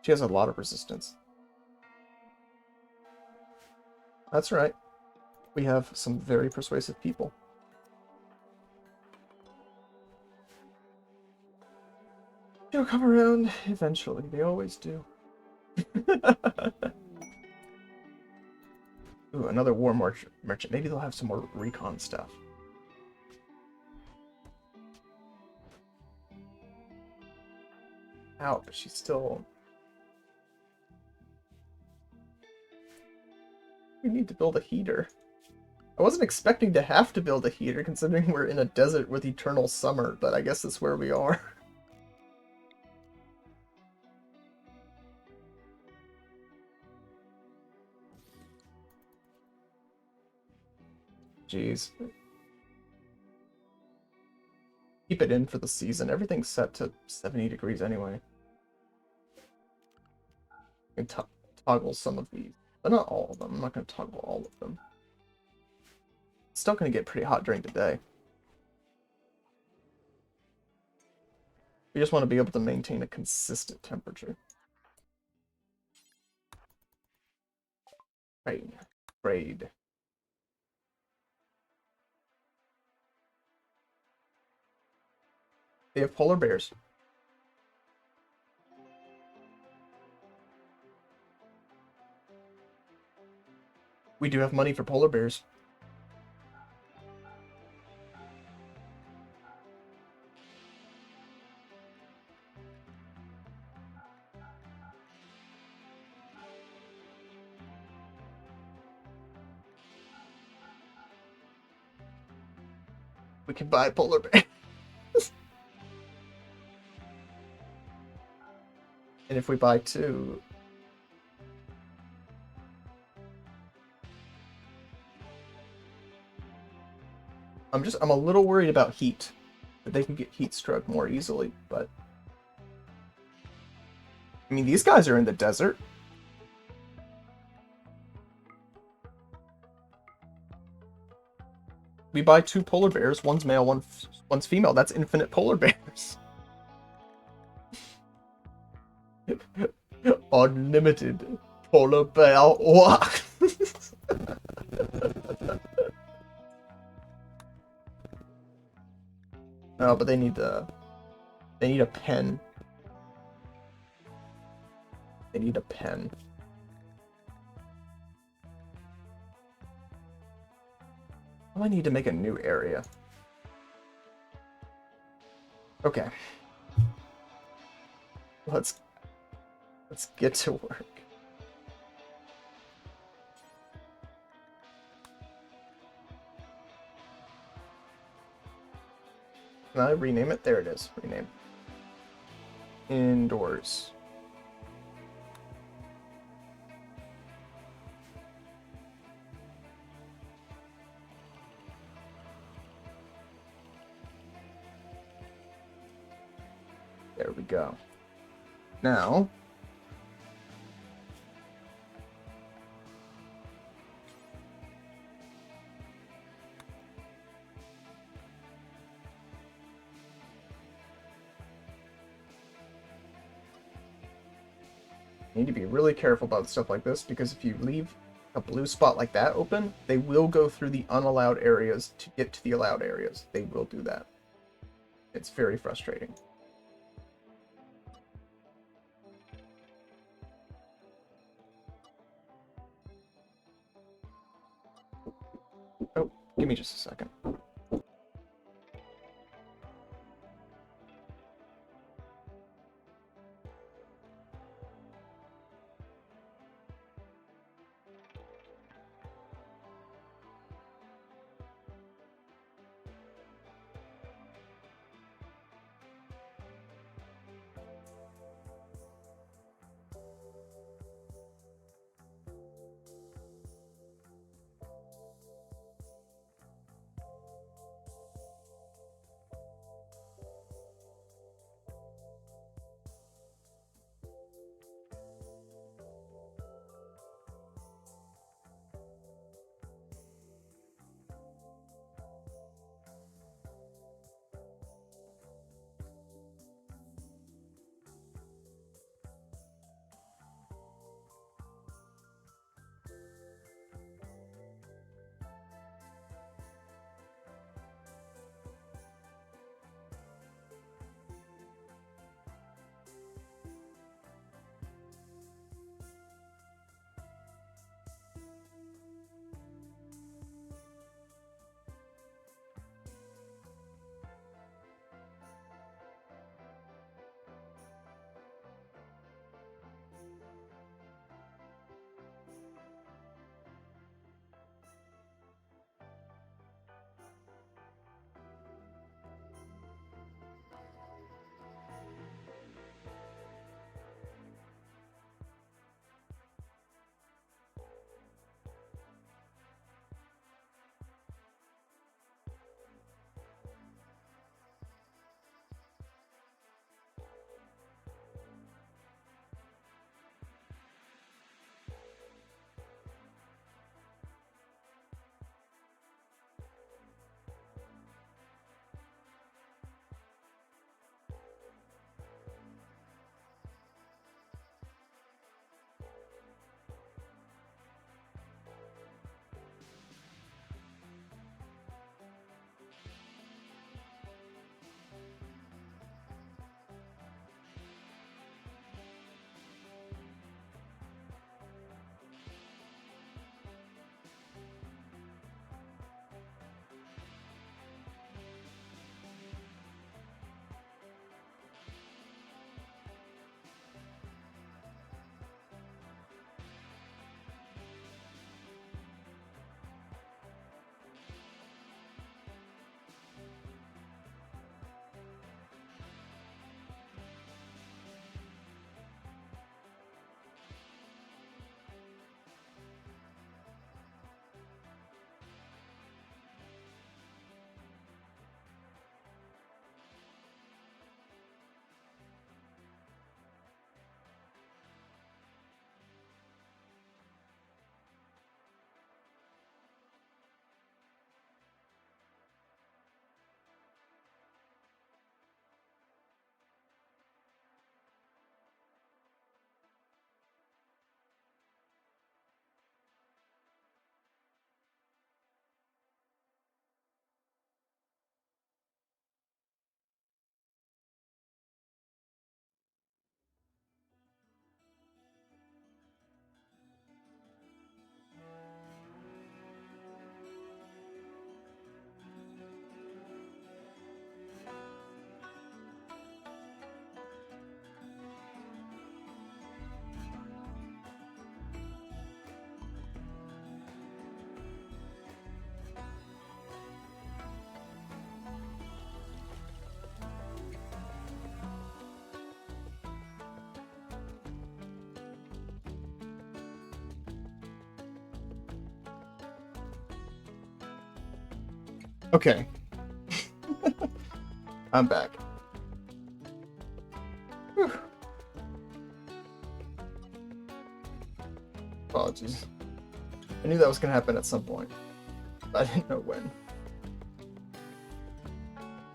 She has a lot of resistance. That's right. We have some very persuasive people. They'll come around eventually. They always do. Ooh, another war merchant. Maybe they'll have some more recon stuff. Ow, but she's still... we need to build a heater? I wasn't expecting to have to build a heater, considering we're in a desert with eternal summer, but I guess that's where we are. Jeez. Keep it in for the season. Everything's set to 70 degrees anyway. I can toggle some of these, but not all of them. I'm not going to toggle all of them. It's still going to get pretty hot during the day. We just want to be able to maintain a consistent temperature. Trade. They have polar bears. We do have money for polar bears. We can buy polar bears. And if we buy two... I'm a little worried about heat. That they can get heat stroke more easily, but... I mean, these guys are in the desert. We buy two polar bears. One's male, one's female. That's infinite polar bears. Unlimited polar bear walk. Oh, but they need a pen. They need a pen. Oh, I need to make a new area. Okay. Let's get to work. Can I rename it? There it is. Rename. Indoors. There we go. Now, you need to be really careful about stuff like this, because if you leave a blue spot like that open, they will go through the unallowed areas to get to the allowed areas. They will do that. It's very frustrating. Oh, give me just a second. Okay. I'm back. Whew. Apologies. I knew that was going to happen at some point, but I didn't know when.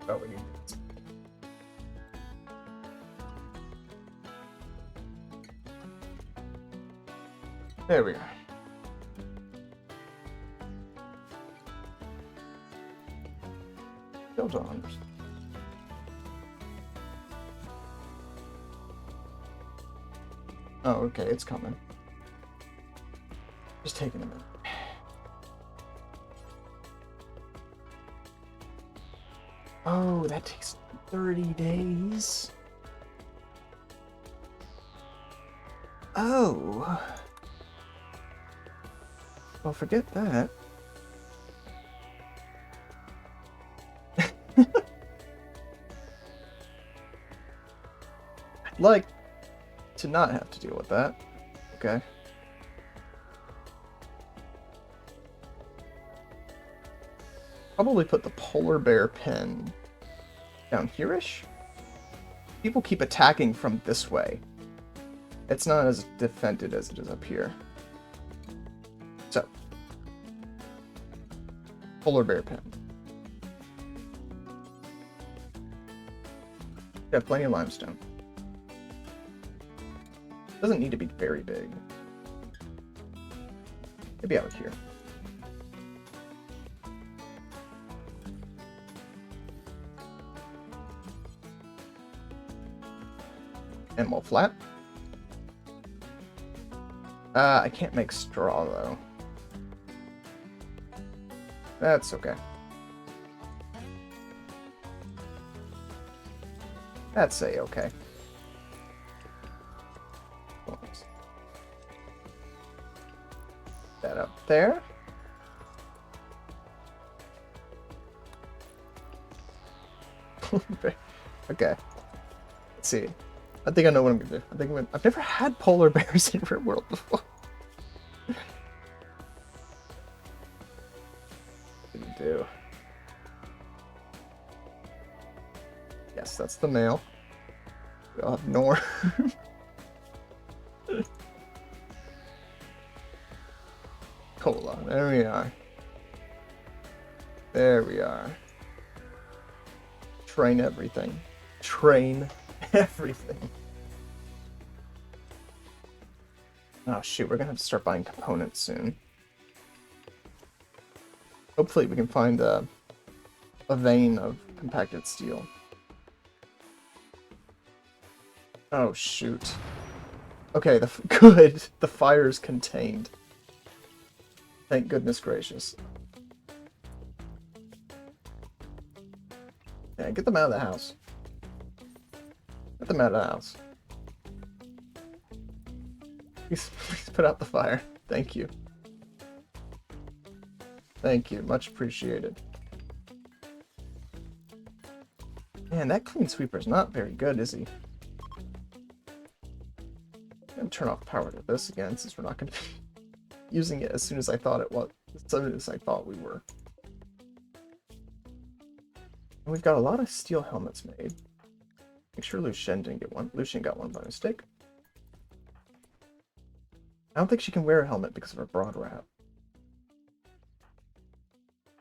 Oh, we need this. There we are. Still don't understand. Oh, okay, it's coming. Just taking a minute. Oh, that takes 30 days. Oh. Well, forget that. I'd like to not have to deal with that. Okay. Probably put the polar bear pin down here-ish. People keep attacking from this way. It's not as defended as it is up here. So, polar bear pin. Got plenty of limestone. Doesn't need to be very big. Maybe out here. And more flat. I can't make straw though. That's okay. That's okay. That up there. Okay. Let's see. I think I know what I'm gonna do. I've never had polar bears in Rimworld before. What do you do? Yes, that's the male. We all have Nor. Cola. There we are. There we are. Train everything. Train everything. Oh shoot, we're gonna have to start buying components soon. Hopefully we can find a vein of compacted steel. Oh shoot. Okay, good. The fire's contained. Thank goodness gracious. Yeah, get them out of the house. Get them out of the house. Please put out the fire. Thank you. Thank you. Much appreciated. Man, that clean sweeper's not very good, is he? I'm gonna turn off power to this again, since we're not gonna be using it as soon as I thought it was. As soon as I thought we were. And we've got a lot of steel helmets made. Make sure Lucien didn't get one. Lucien got one by mistake. I don't think she can wear a helmet because of her broad wrap.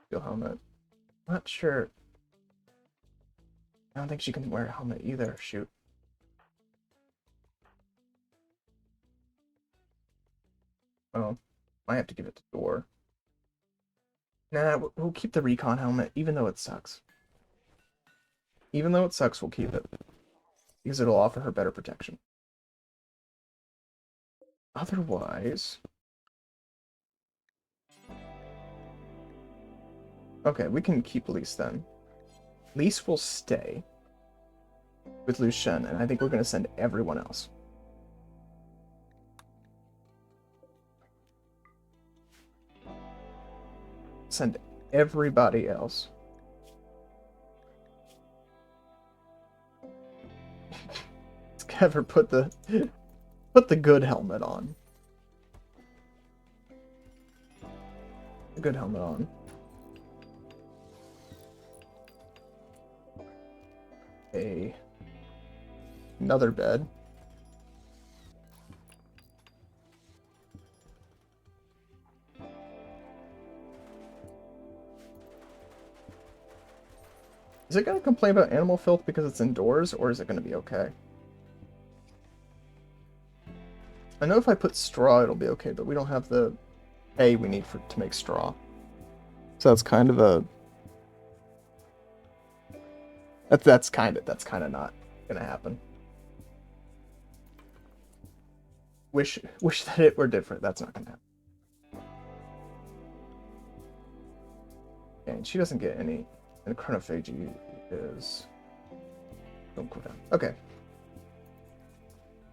Steel helmet. Not sure. I don't think she can wear a helmet either. Shoot. Oh, might have to give it to Door. Nah, we'll keep the recon helmet, even though it sucks. Even though it sucks, we'll keep it. Because it'll offer her better protection. Otherwise... Okay, we can keep Lise then. Lise will stay with Lucien, and I think we're going to send everyone else. Send everybody else. Let's have her put the good helmet on. The good helmet on. another bed. Is it going to complain about animal filth because it's indoors, or is it going to be okay? I know if I put straw, it'll be okay, but we don't have the hay we need to make straw. So that's kind of a... That's kind of not going to happen. Wish that it were different. That's not going to happen. And she doesn't get any... And chronophagy is... Don't go down. Okay.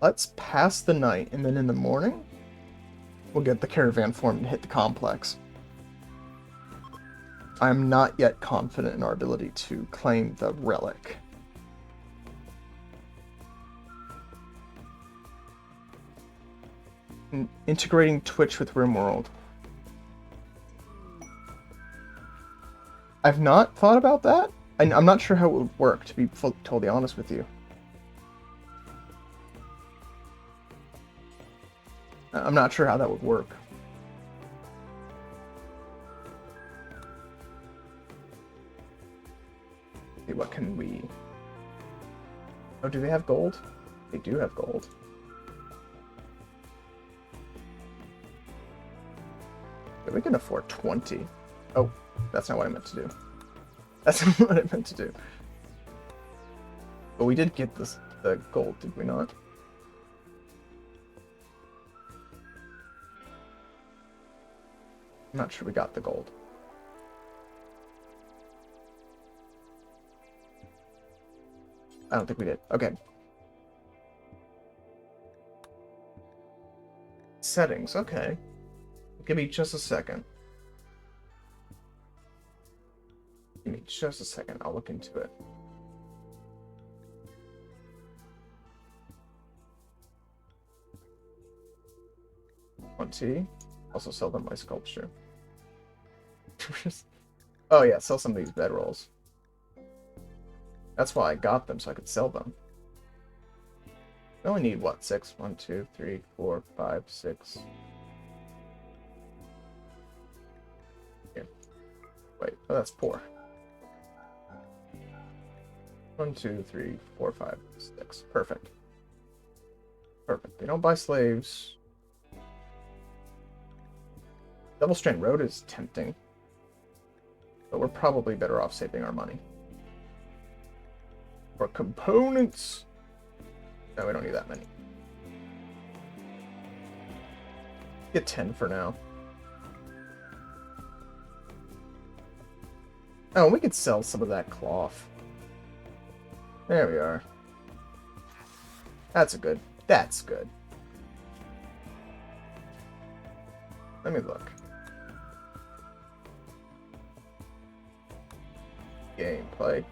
Let's pass the night, and then in the morning, we'll get the caravan formed and hit the complex. I'm not yet confident in our ability to claim the relic. Integrating Twitch with Rimworld. I've not thought about that. I'm not sure how it would work, to be totally honest with you. I'm not sure how that would work. Okay, what can we... Oh, do they have gold? They do have gold. Yeah, we can afford 20. Oh, that's not what I meant to do. That's not what I meant to do. But we did get the gold, did we not? I'm not sure we got the gold. I don't think we did. Okay. Settings, okay. Give me just a second. Give me just a second. I'll look into it. Also sell them my sculpture. Oh yeah, sell some of these bedrolls. That's why I got them, so I could sell them. I only need, what, 6? 1, 2, 3, 4, 5, 6. Here. Wait, oh, that's poor. 1, 2, 3, 4, 5, 6. Perfect. Perfect. They don't buy slaves. Double Strand Road is tempting. But we're probably better off saving our money. For components! No, we don't need that many. Get 10 for now. Oh, we could sell some of that cloth. There we are. That's good. That's good. Let me look. Gameplay.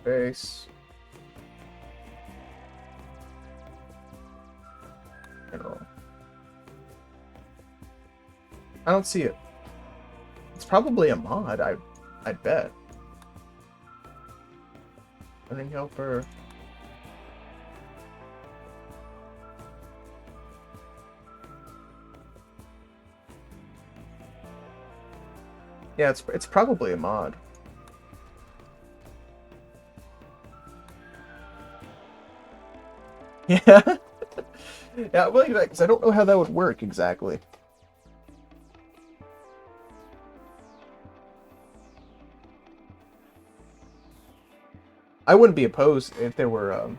Base. General. I don't see it. It's probably a mod, I bet. Learning helper. Yeah, it's probably a mod. Yeah. Yeah, well, because I don't know how that would work exactly. I wouldn't be opposed if there were,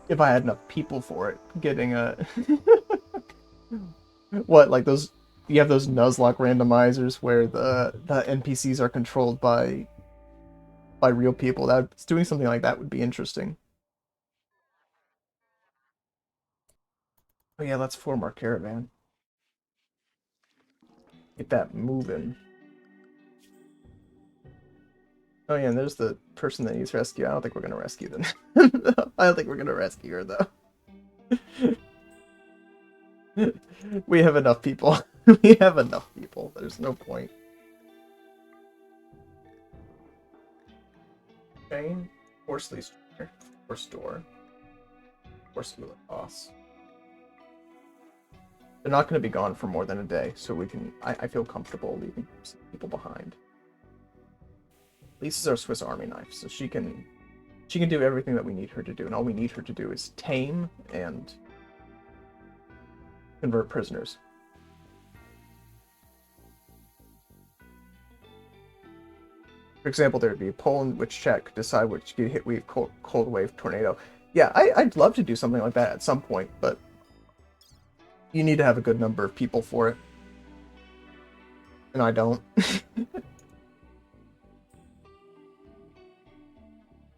if I had enough people for it. Getting a... What, like those... You have those Nuzlocke randomizers where the NPCs are controlled by real people. That's doing something like that would be interesting. Oh yeah, let's form our caravan. Get that moving. Oh yeah, and there's the person that needs rescue. I don't think we're gonna rescue them. I don't think we're gonna rescue her though. We have enough people. We have enough people. There's no point. Chain, Force Lease Trainer, Force Door, Force Wheel Toss. They're not going to be gone for more than a day, so we can. I feel comfortable leaving some people behind. Lisa's our Swiss Army knife, so she can do everything that we need her to do, and all we need her to do is tame and convert prisoners. For example, there would be a poll in which Chet could decide which get hit wave, cold wave, tornado. Yeah, I'd love to do something like that at some point, but you need to have a good number of people for it. And I don't.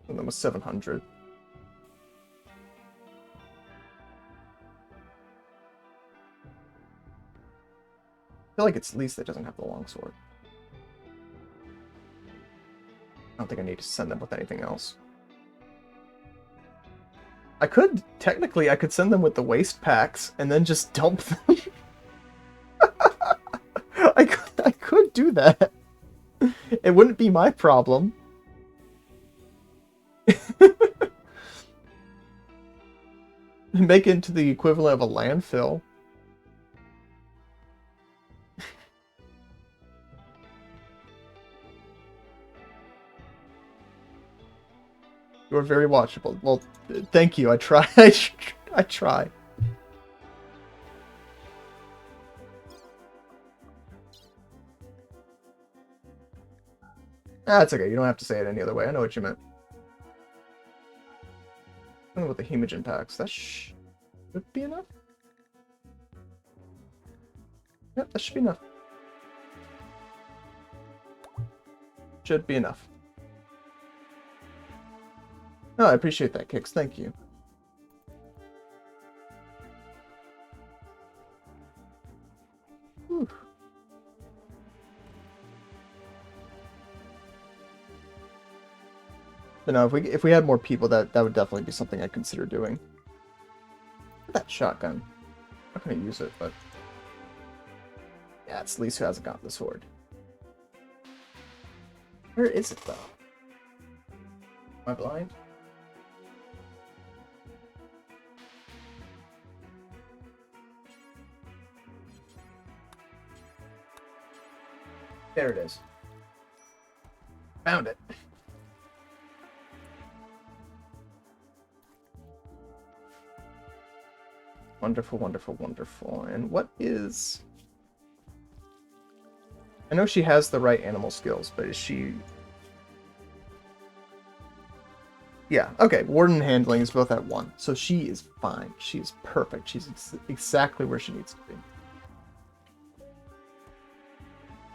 And that was 700. I feel like it's Lise that doesn't have the longsword. I don't think I need to send them with anything else. I could send them with the waste packs and then just dump them. I could do that. It wouldn't be my problem. Make it into the equivalent of a landfill. You are very watchable. Well, thank you. I try. I try. It's okay. You don't have to say it any other way. I know what you meant. I don't know what the hemogen packs. That should be enough. Yep, that should be enough. Should be enough. No, I appreciate that, Kix. Thank you. Whew. But no, if we had more people, that would definitely be something I'd consider doing. That shotgun. I'm not gonna use it, but yeah, it's Lise who hasn't got the sword. Where is it though? Am I blind? There it is. Found it. Wonderful, wonderful, wonderful. And what is... I know she has the right animal skills, but is she... Yeah, okay. Warden handling is both at 1. So she is fine. She is perfect. She's exactly where she needs to be.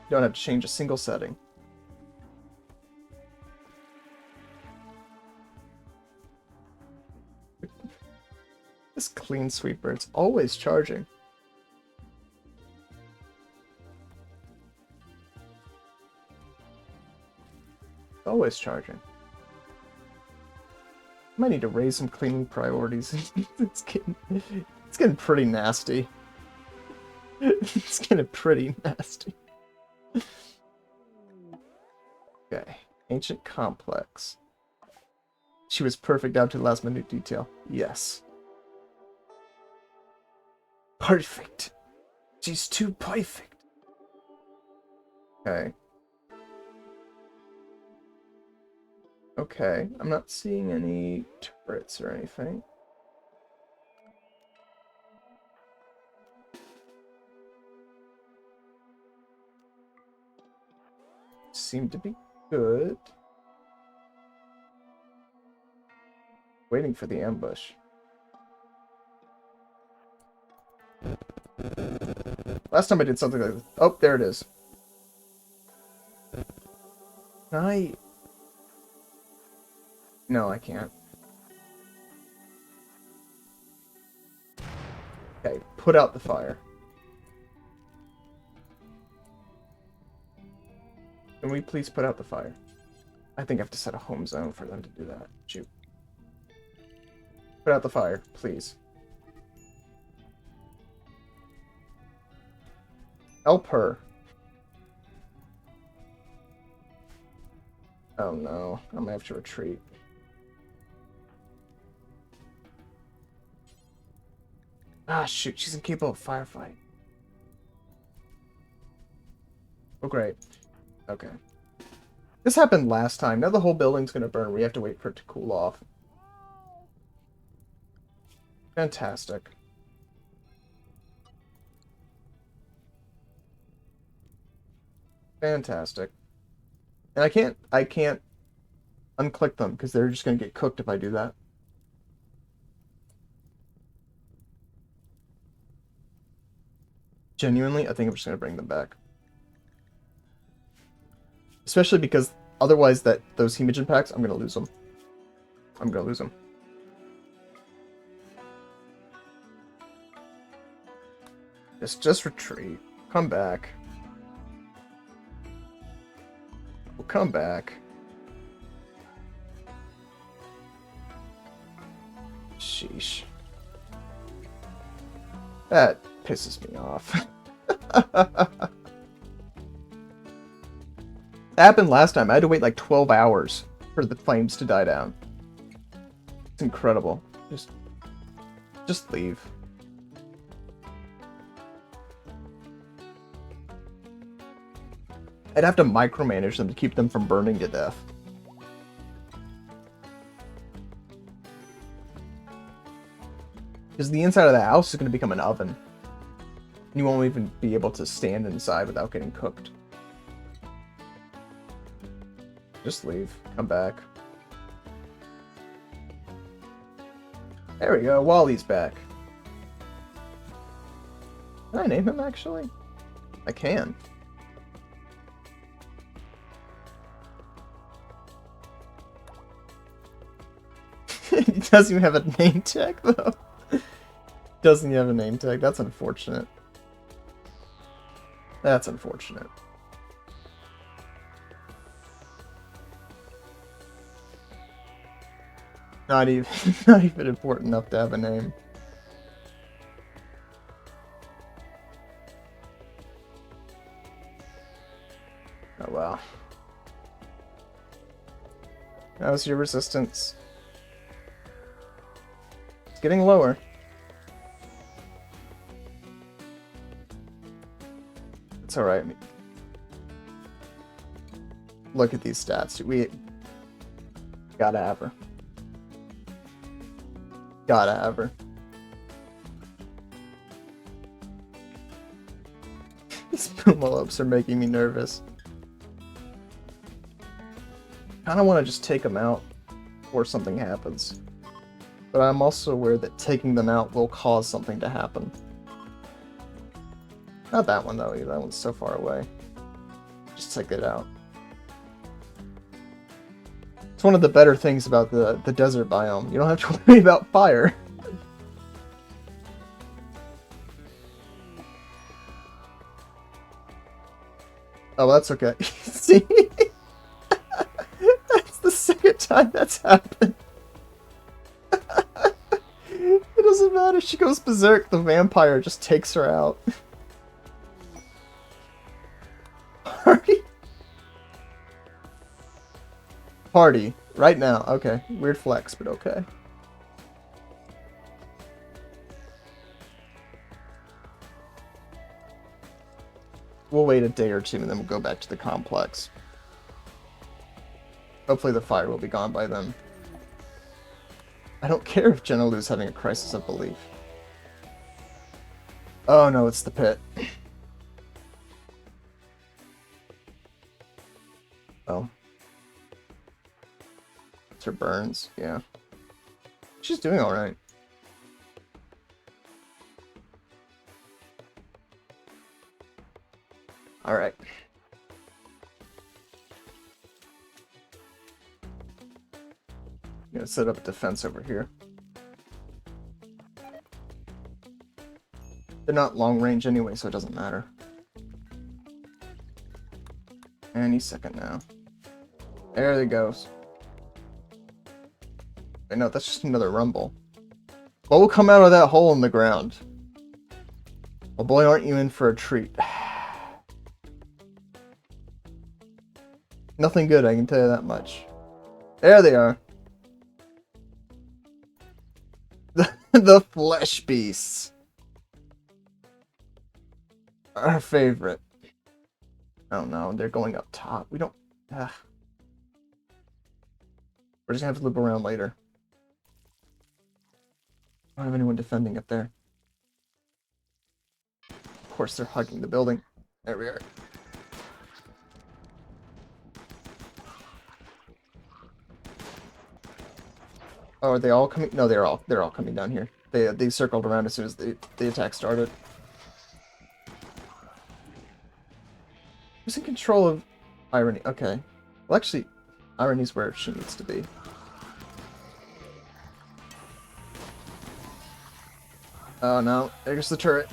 You don't have to change a single setting. This clean sweeper, it's always charging. It's always charging. I might need to raise some cleaning priorities. It's getting pretty nasty. It's getting pretty nasty. Okay. Ancient complex. She was perfect down to the last minute detail. Yes. Perfect. She's too perfect. Okay. Okay. I'm not seeing any turrets or anything. Seem to be good. Waiting for the ambush. Last time I did something like this. Oh, there it is. Can I... No, I can't. Okay, put out the fire. Can we please put out the fire? I think I have to set a home zone for them to do that. Shoot. Put out the fire, please. Help her. Oh no, I'm gonna have to retreat. Ah, shoot, she's incapable of firefight. Oh, great. Okay. This happened last time. Now the whole building's gonna burn. We have to wait for it to cool off. Fantastic. Fantastic. And I can't unclick them because they're just gonna get cooked if I do that. Genuinely, I think I'm just gonna bring them back. Especially because otherwise those Hemogen packs, I'm gonna lose them. I'm gonna lose them. Just retreat. Come back. We'll come back. Sheesh. That pisses me off. That happened last time. I had to wait like 12 hours for the flames to die down. It's incredible. Just leave. I'd have to micromanage them to keep them from burning to death. Because the inside of the house is going to become an oven. And you won't even be able to stand inside without getting cooked. Just leave. Come back. There we go. Wally's back. Can I name him, actually? I can. He doesn't even have a name tag, though. Doesn't even have a name tag. That's unfortunate. That's unfortunate. Not even important enough to have a name. Oh well. How's your resistance? It's getting lower. It's alright. Look at these stats. We gotta have her. Gotta have her. These envelopes are making me nervous. Kinda wanna just take them out before something happens. But I'm also aware that taking them out will cause something to happen. Not that one though, that one's so far away. Just take it out. It's one of the better things about the desert biome. You don't have to worry about fire. Oh, that's okay. See? That's the second time that's happened. It doesn't matter. She goes berserk. The vampire just takes her out. Party. Right now. Okay. Weird flex, but okay. We'll wait a day or two and then we'll go back to the complex. Hopefully the fire will be gone by then. I don't care if Genalu's having a crisis of belief. Oh no, it's the pit. Oh. It's her burns, yeah. She's doing alright. Alright. I'm gonna set up a defense over here. They're not long range anyway, so it doesn't matter. Any second now. There it goes. Wait, no, that's just another rumble. What will come out of that hole in the ground? Oh boy, aren't you in for a treat. Nothing good, I can tell you that much. There they are. The flesh beasts. Our favorite. Oh no, they're going up top. We don't... We're just gonna have to loop around later. I don't have anyone defending up there. Of course, they're hugging the building. There we are. Oh, are they all coming? No, they're all coming down here. They circled around as soon as the attack started. Who's in control of Irony? Okay. Well, actually, Irony's where she needs to be. Oh no, there's the turret.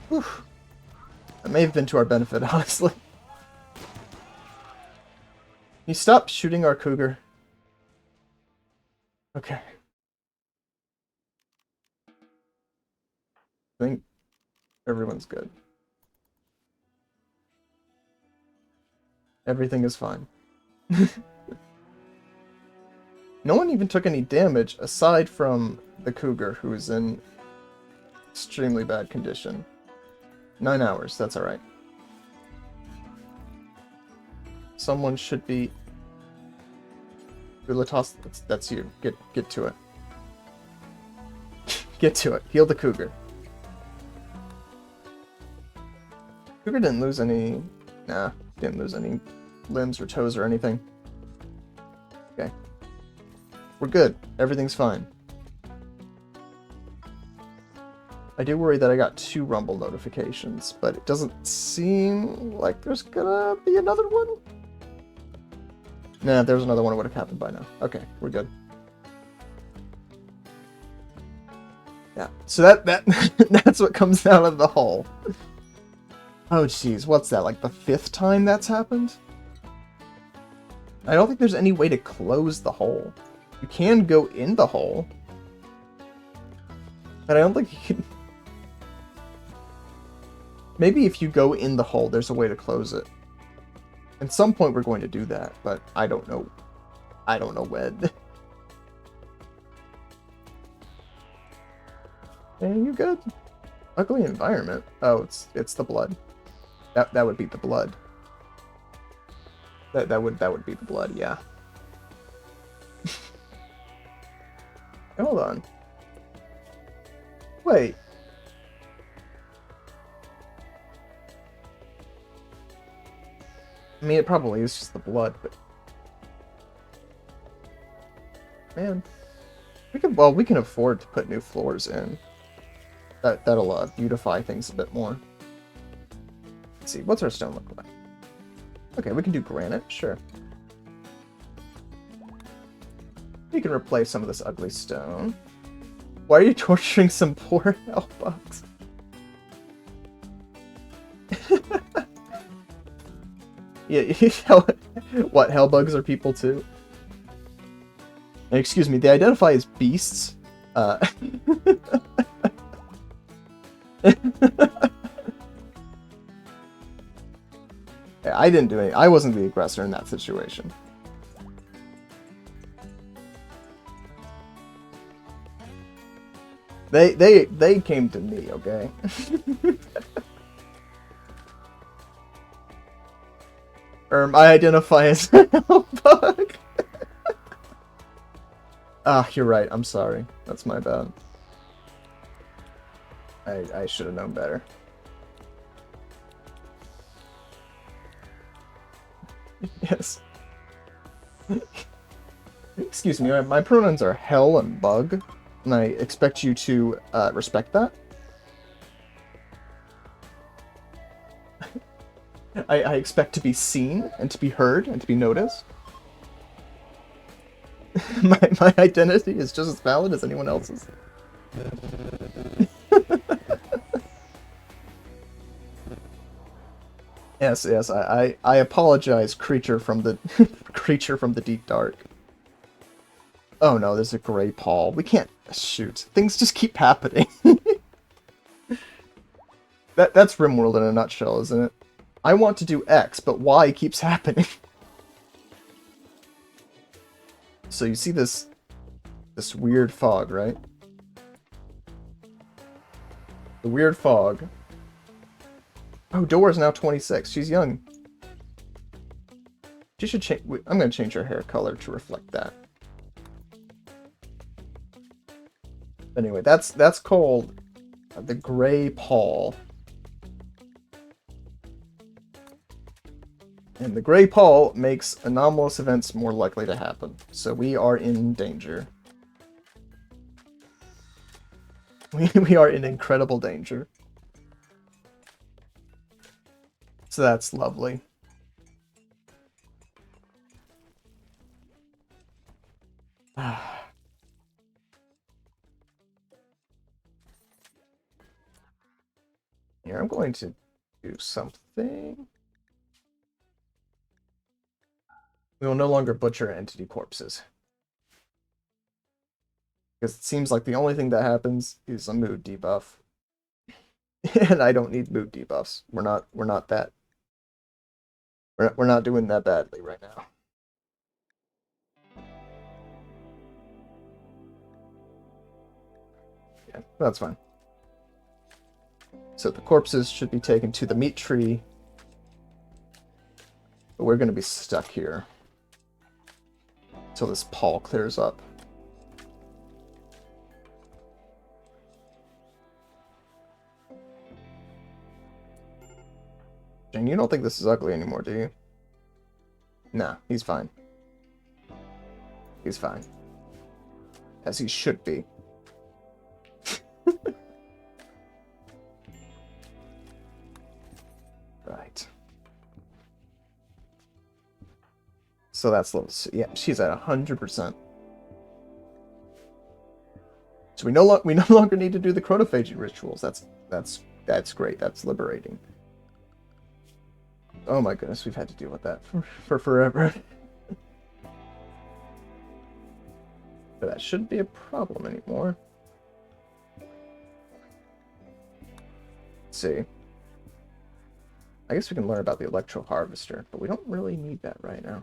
Whew. That may have been to our benefit, honestly. Can you stop shooting our cougar? Okay. I think everyone's good. Everything is fine. No one even took any damage aside from the cougar, who is in extremely bad condition. 9 hours, that's alright. Someone should be... Ulatos, that's you. Get to it. Get to it. Heal the cougar. Cougar didn't lose any... Nah, didn't lose any limbs or toes or anything. Okay. We're good. Everything's fine. I do worry that I got 2 Rumble notifications, but it doesn't seem like there's gonna be another one. Nah, if there was another one, it would have happened by now. Okay, we're good. Yeah, so that's what comes out of the hole. Oh jeez, what's that, like the 5th time that's happened? I don't think there's any way to close the hole. You can go in the hole, but I don't think you can... Maybe if you go in the hole, there's a way to close it. At some point we're going to do that, but I don't know. I don't know when. Hey, you good? Ugly environment. Oh, it's the blood. That would be the blood. That would be the blood, yeah. Hold on. Wait. I mean, it probably is just the blood, but... Man. We can afford to put new floors in. That'll beautify things a bit more. Let's see, what's our stone look like? Okay, we can do granite, sure. We can replace some of this ugly stone. Why are you torturing some poor hellbugs? Yeah, what, hellbugs are people too? Excuse me, they identify as beasts. I didn't do anything. I wasn't the aggressor in that situation. They came to me, okay? I identify as a bug. Ah, you're right. I'm sorry. That's my bad. I should have known better. Yes. Excuse me, my pronouns are hell and bug, and I expect you to respect that. I expect to be seen, and to be heard, and to be noticed. my identity is just as valid as anyone else's. Yes, I apologize, creature from the creature from the deep dark. Oh no, there's a gray pall. We can't shoot. Things just keep happening. That's Rimworld in a nutshell, isn't it? I want to do X, but Y keeps happening. So you see this weird fog, right? The weird fog. Oh, Dora's now 26. She's young. She should change. I'm going to change her hair color to reflect that. Anyway, that's called the Gray Pall. And the Gray Pall makes anomalous events more likely to happen. So we are in danger. We are in incredible danger. So that's lovely. Here, I'm going to do something. We will no longer butcher entity corpses. Because it seems like the only thing that happens is a mood debuff. And I don't need mood debuffs. We're not doing that badly right now. Yeah, that's fine. So the corpses should be taken to the meat tree. But we're going to be stuck here until this pall clears up. Jane, you don't think this is ugly anymore, do you? Nah, he's fine. He's fine. As he should be. Right. So that's level. Yeah, she's at 100%. So we no longer need to do the chronophagy rituals. That's great. That's liberating. Oh my goodness, we've had to deal with that for forever. But that shouldn't be a problem anymore. Let's see. I guess we can learn about the Electro Harvester, but we don't really need that right now.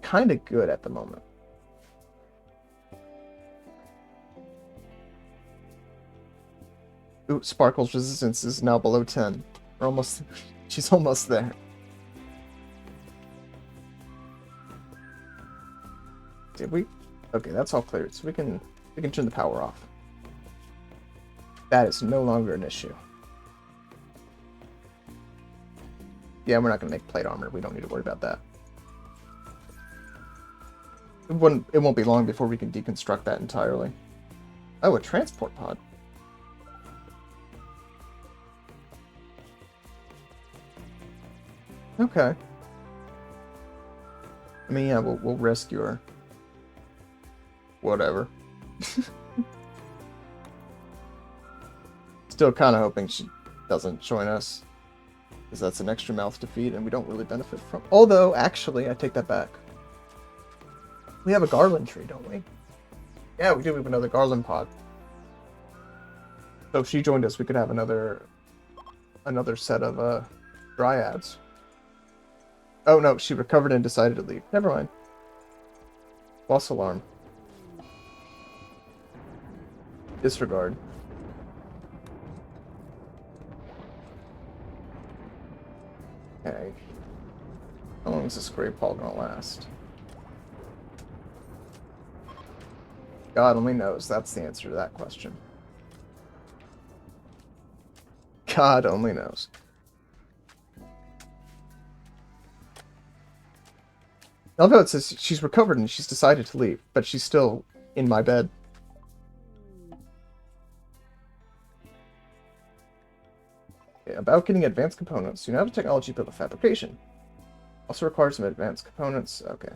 Kind of good at the moment. Ooh, Sparkle's resistance is now below 10. We're almost... She's almost there. Did we? Okay, that's all cleared, so we can turn the power off. That is no longer an issue. Yeah, we're not going to make plate armor. We don't need to worry about that. It won't be long before we can deconstruct that entirely. Oh, a transport pod. Okay. I mean, yeah, we'll rescue her. Whatever. Still kind of hoping she doesn't join us, because that's an extra mouth to feed, and we don't really benefit from. Although, actually, I take that back. We have a garland tree, don't we? Yeah, we do. We have another garland pod. So if she joined us, we could have another set of dryads. Oh no, she recovered and decided to leave. Never mind. False alarm. Disregard. Okay. How long is this Gray Pall gonna last? God only knows. That's the answer to that question. God only knows. I love how it says she's recovered and she's decided to leave, but she's still in my bed. Okay, about getting advanced components. You now have the technology to build a fabrication. Also requires some advanced components. Okay.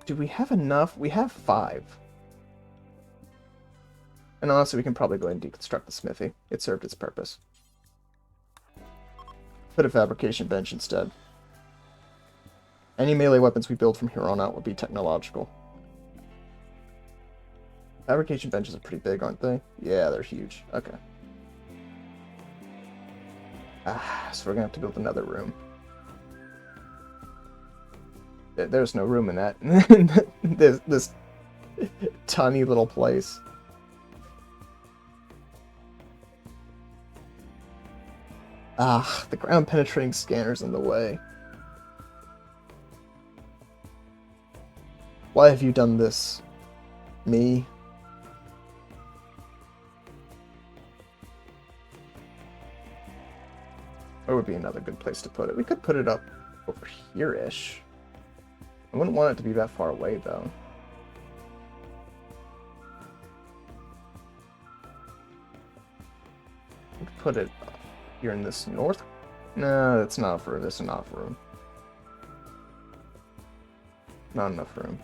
Do we have enough? We have 5. And honestly, we can probably go ahead and deconstruct the smithy. It served its purpose. Put a fabrication bench instead. Any melee weapons we build from here on out will be technological. Fabrication benches are pretty big, aren't they? Yeah, they're huge. Okay. So we're gonna have to build another room. There's no room in that. this tiny little place. The ground penetrating scanner's in the way. Why have you done this? Me? Where would be another good place to put it? We could put it up over here-ish. I wouldn't want it to be that far away, though. We could put it here in this north. No, that's not enough room. That's not enough room. Not enough room.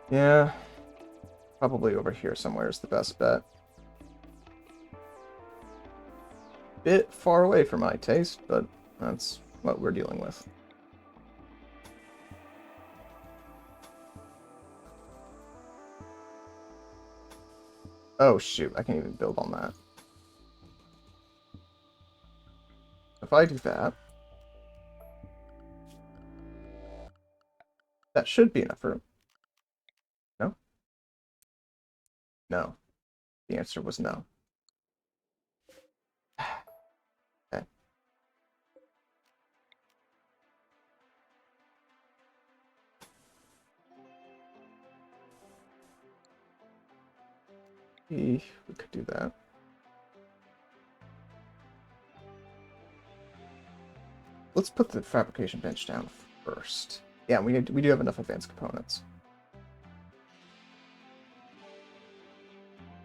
Yeah, probably over here somewhere is the best bet. Bit far away for my taste, but that's what we're dealing with. Oh shoot, I can't even build on that. If I do that, that should be enough room. No? No. The answer was no. Okay. We could do that. Let's put the fabrication bench down first. Yeah, we do have enough advanced components.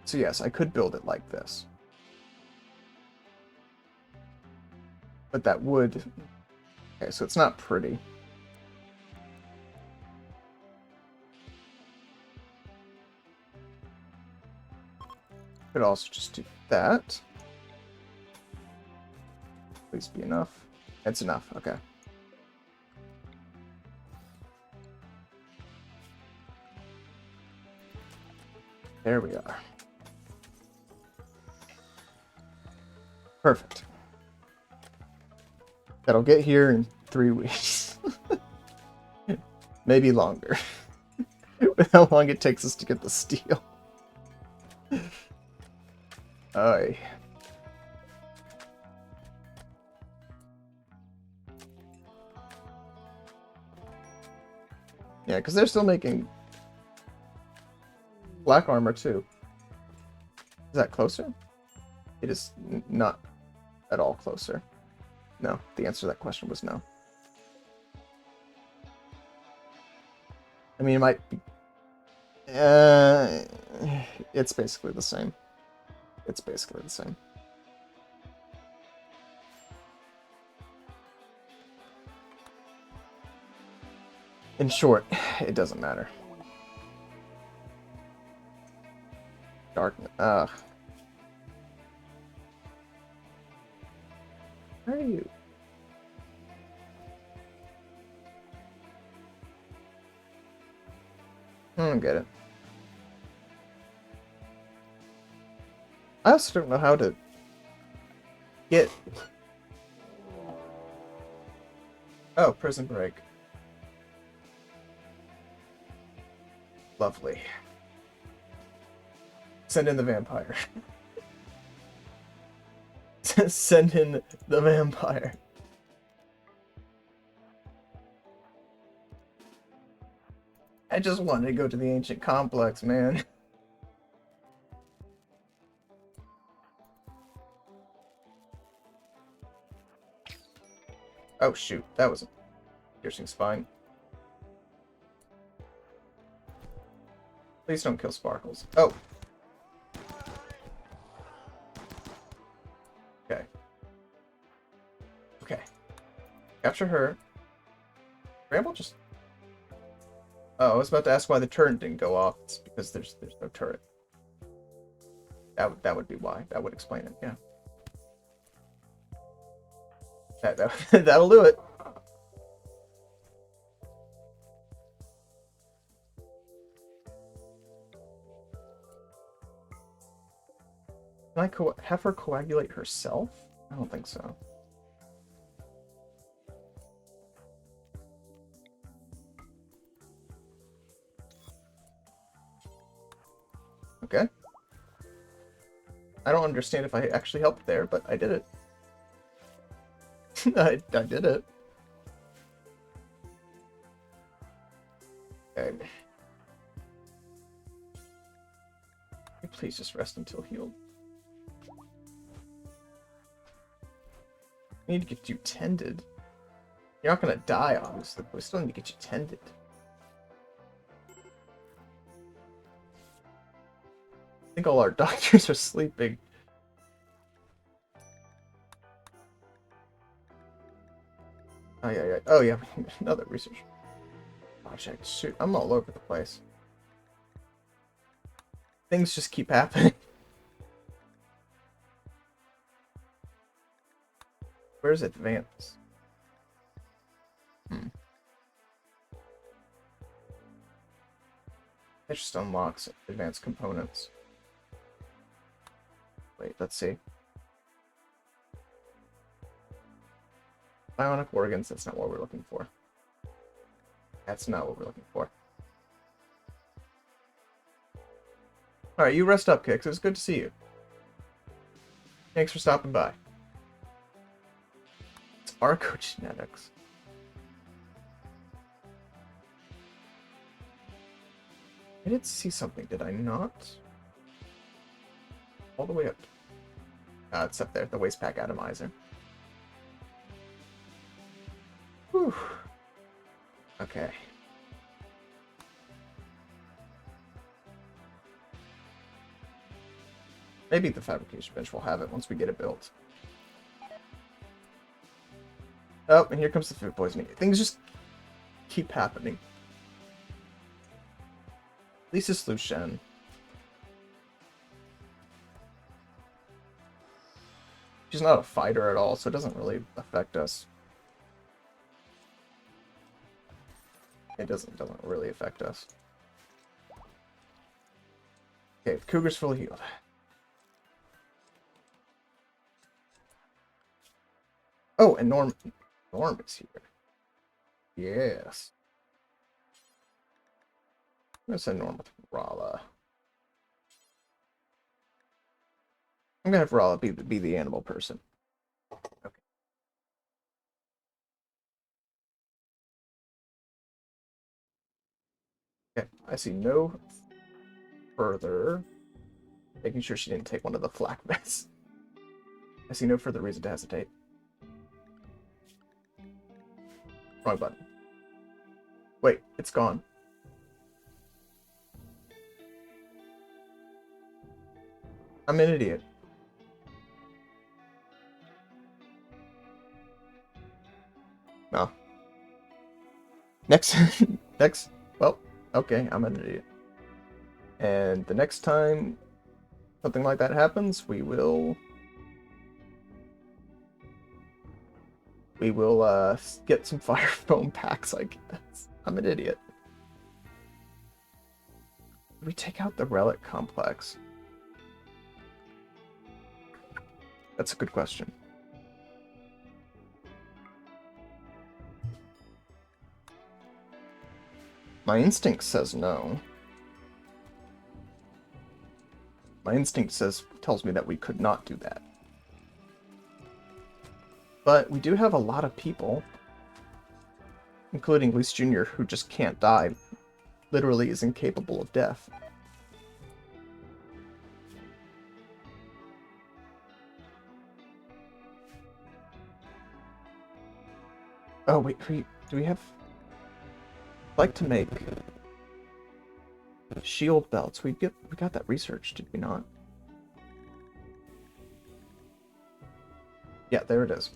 So yes, I could build it like this. But that would... Okay, so it's not pretty. Could also just do that. Please be enough. It's enough, okay. There we are. Perfect. That'll get here in 3 weeks. Maybe longer. With how long it takes us to get the steel. Aye. Yeah, because they're still making black armor too. Is that closer? It is not at all closer. No, the answer to that question was no. I mean, it might be... it's basically the same. It's basically the same. In short, it doesn't matter. Darkness. Where are you? I don't get it. I also don't know how to get... Oh, prison break. Lovely. Send in the vampire. Send in the vampire. I just wanted to go to the ancient complex, man. Oh shoot, that was a piercing spine. Please don't kill Sparkles. Oh! Okay. Okay. Capture her. Bramble just... Oh, I was about to ask why the turret didn't go off. It's because there's no turret. That would be why. That would explain it, yeah. That'll do it. Can I have her coagulate herself? I don't think so. Okay. I don't understand if I actually helped there, but I did it. I did it. Okay. Please just rest until healed. I need to get you tended. You're not gonna die, obviously, but we still need to get you tended. I think all our doctors are sleeping. Oh yeah. Oh yeah, another research project. Shoot, I'm all over the place. Things just keep happening. Where's advance? It just unlocks advanced components. Wait, let's see. Bionic organs, that's not what we're looking for. That's not what we're looking for. Alright, you rest up, Kix. It was good to see you. Thanks for stopping by. It's archogenetics. I did see something, did I not? All the way up. It's up there, the waste pack atomizer. Whew. Okay. Maybe the fabrication bench will have it once we get it built. Oh, and here comes the food poisoning. Things just keep happening. At least it's Lucien. She's not a fighter at all, so it doesn't really affect us. It doesn't really affect us. Okay, the cougar's fully healed. Oh, and Norm is here. Yes. I'm gonna send Norm with Rala. I'm gonna have Rala be the animal person. Okay. Okay, I see no further. Making sure she didn't take one of the flak vets. I see no further reason to hesitate. Wrong button. Wait, it's gone. I'm an idiot. No. Next, well, okay, I'm an idiot. And the next time something like that happens, we will get some fire foam packs, I guess. I'm an idiot. Did we take out the relic complex? That's a good question. My instinct says no. My instinct tells me that we could not do that. But we do have a lot of people, including Lise Jr., who just can't die. Literally is incapable of death. Oh, wait, do we have... I'd like to make shield belts. We got that research, did we not? Yeah, there it is.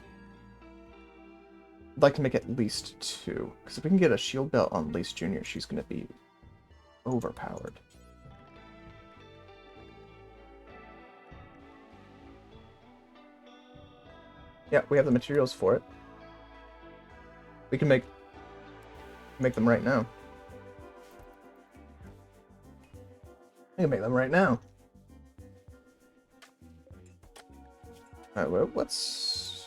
I'd like to make at least 2, because if we can get a shield belt on Lise Jr., she's going to be overpowered. Yeah, we have the materials for it. We can make them right now. I can make them right now. Alright, well, what's...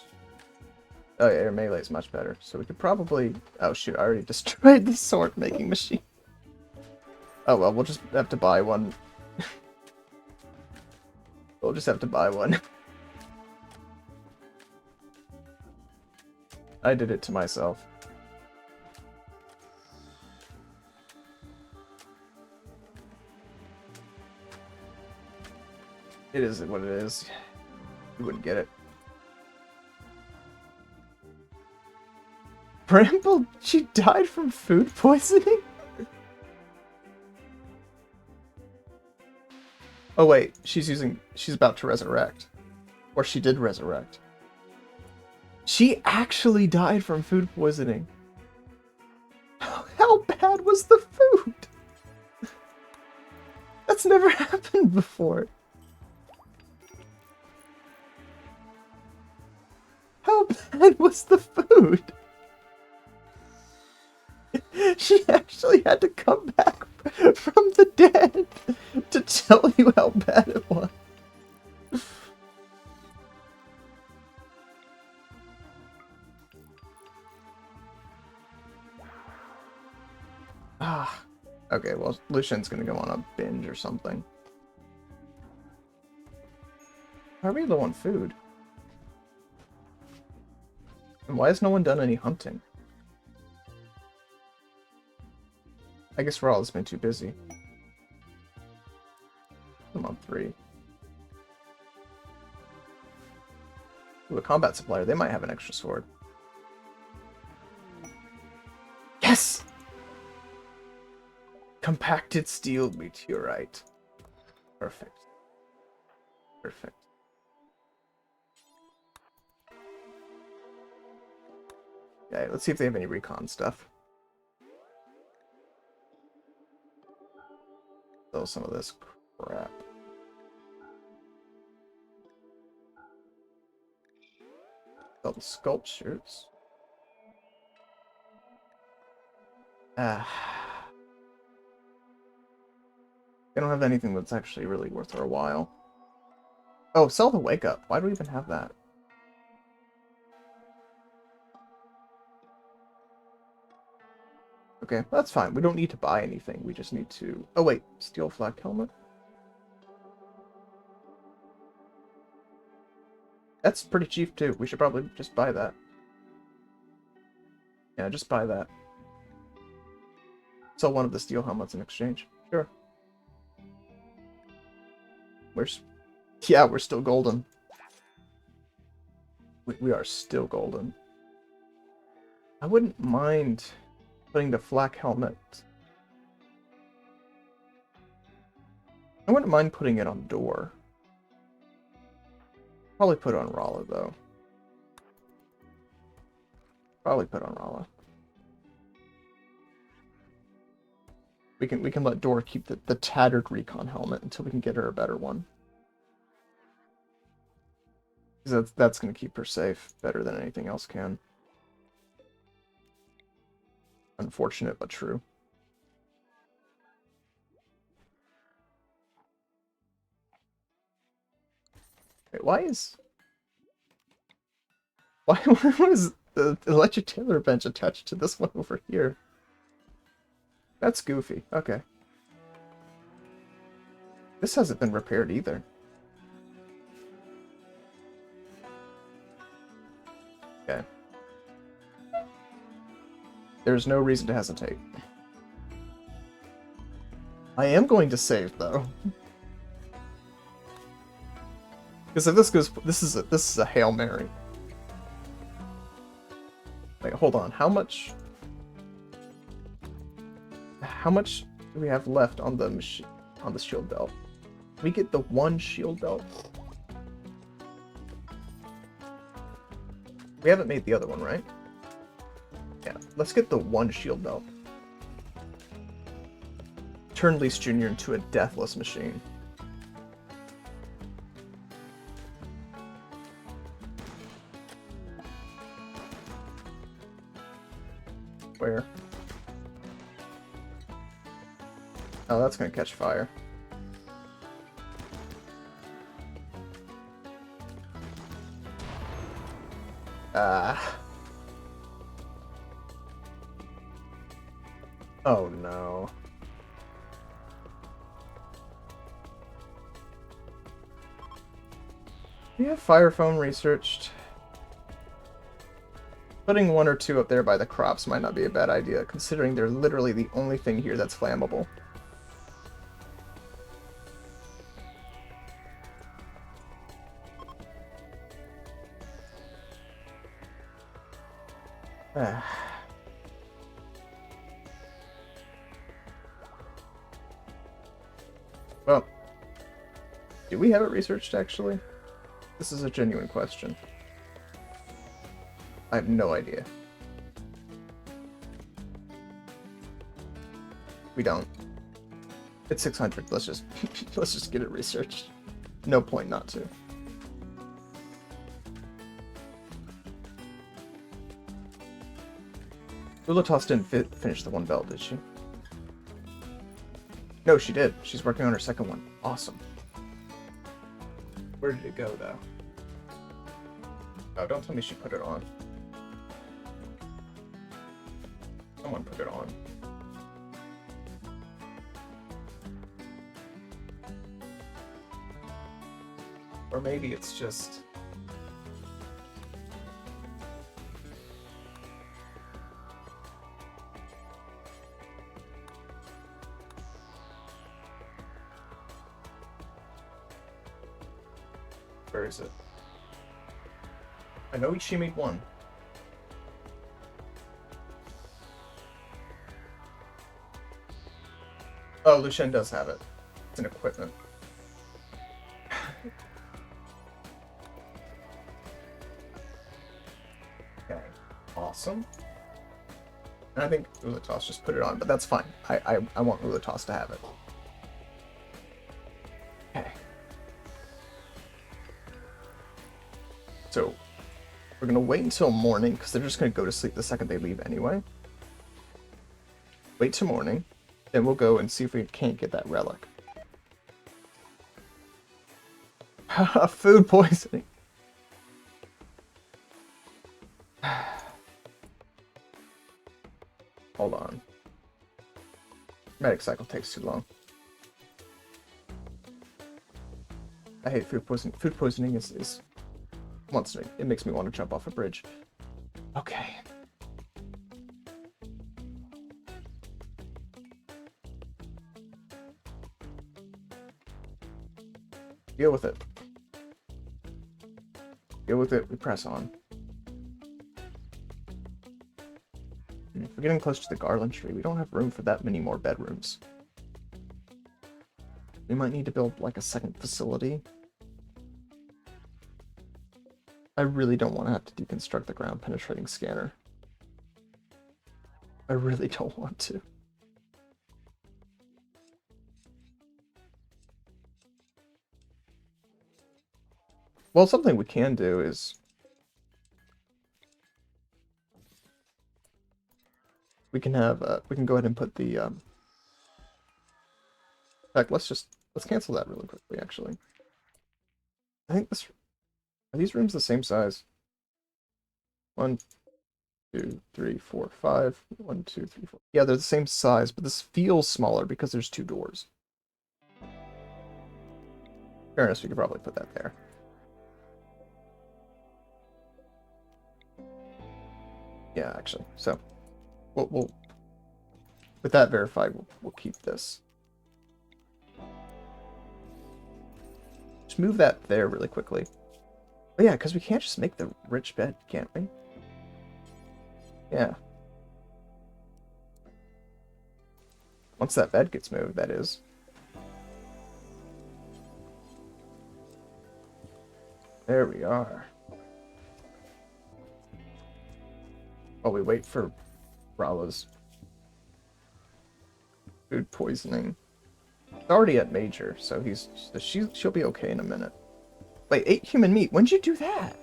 Oh yeah, your melee is much better. So we could probably... Oh shoot, I already destroyed the sword making machine. Oh well, we'll just have to buy one. We'll just have to buy one. I did it to myself. It is what it is. You wouldn't get it. Bramble, she died from food poisoning? Oh wait, she's about to resurrect. Or she did resurrect. She actually died from food poisoning. How bad was the food? That's never happened before. How bad was the food? She actually had to come back from the dead to tell you how bad it was. Ah, okay, well, Lucian's gonna go on a binge or something. Why are we low on food? And why has no one done any hunting? I guess we're all just been too busy. I'm on 3. Ooh, a combat supplier. They might have an extra sword. Yes! Compacted steel meteorite. Perfect. Perfect. Okay, let's see if they have any recon stuff. Throw some of this crap. Oh, the sculptures. They don't have anything that's actually really worth our while. Oh, sell the wake up. Why do we even have that? Okay, that's fine. We don't need to buy anything. We just need to... Oh, wait. Steel flak helmet? That's pretty cheap, too. We should probably just buy that. Yeah, just buy that. Sell one of the steel helmets in exchange. Sure. Yeah, we're still golden. We are still golden. I wouldn't mind putting the flak helmet. I wouldn't mind putting it on door. Probably put it on Rala, though. Probably put on Rala. We can let Door keep the tattered recon helmet until we can get her a better one. Because that's going to keep her safe better than anything else can. Unfortunate, but true. Wait, why is the electric tailor bench attached to this one over here? That's goofy. Okay. This hasn't been repaired either. Okay. There's no reason to hesitate. I am going to save, though. Because if this goes... This is a Hail Mary. Wait, hold on. How much do we have left on the machine, on the shield belt? We get the one shield belt. We haven't made the other one, right? Yeah, let's get the one shield belt. Turn Lise Jr. into a deathless machine. Where? Oh, that's gonna catch fire. Ah. Oh no. We have fire foam researched. Putting one or two up there by the crops might not be a bad idea, considering they're literally the only thing here that's flammable. Well, do we have it researched, actually? This is a genuine question. I have no idea. We don't. It's 600. Let's just let's just get it researched. No point not to. Ulatos didn't finish the one belt, did she? No, she did. She's working on her second one. Awesome. Where did it go, though? Oh, don't tell me she put it on. Someone put it on. Or maybe it's just... Where is it? I know she made one. Oh, Lucien does have it. It's an equipment. Okay, awesome. And I think Ulatos just put it on, but that's fine. I want Ulatos to have it. Okay. So, we're going to wait until morning, because they're just going to go to sleep the second they leave anyway. Wait till morning, then we'll go and see if we can't get that relic. Food poisoning. Hold on. Medic cycle takes too long. I hate food poisoning. Food poisoning is it makes me want to jump off a bridge. Okay. Deal with it. Deal with it. We press on. We're getting close to the garland tree. We don't have room for that many more bedrooms. We might need to build like a second facility. I really don't want to have to deconstruct the ground penetrating scanner. I really don't want to. Well, something we can do is we can have we can go ahead and put the in fact, let's cancel that really quickly, actually. I think this are these rooms the same size? 1, 2, 3, 4, 5. 1, 2, 3, 4. Yeah, they're the same size, but this feels smaller because there's 2 doors. Fairness, we could probably put that there. Yeah, actually. So, we'll with that verified, we'll keep this. Just move that there really quickly. Oh yeah, because we can't just make the rich bed, can't we? Yeah. Once that bed gets moved, that is. There we are. While we wait for Brala's food poisoning. It's already at major, so she'll be okay in a minute. Wait, 8 human meat. When'd you do that?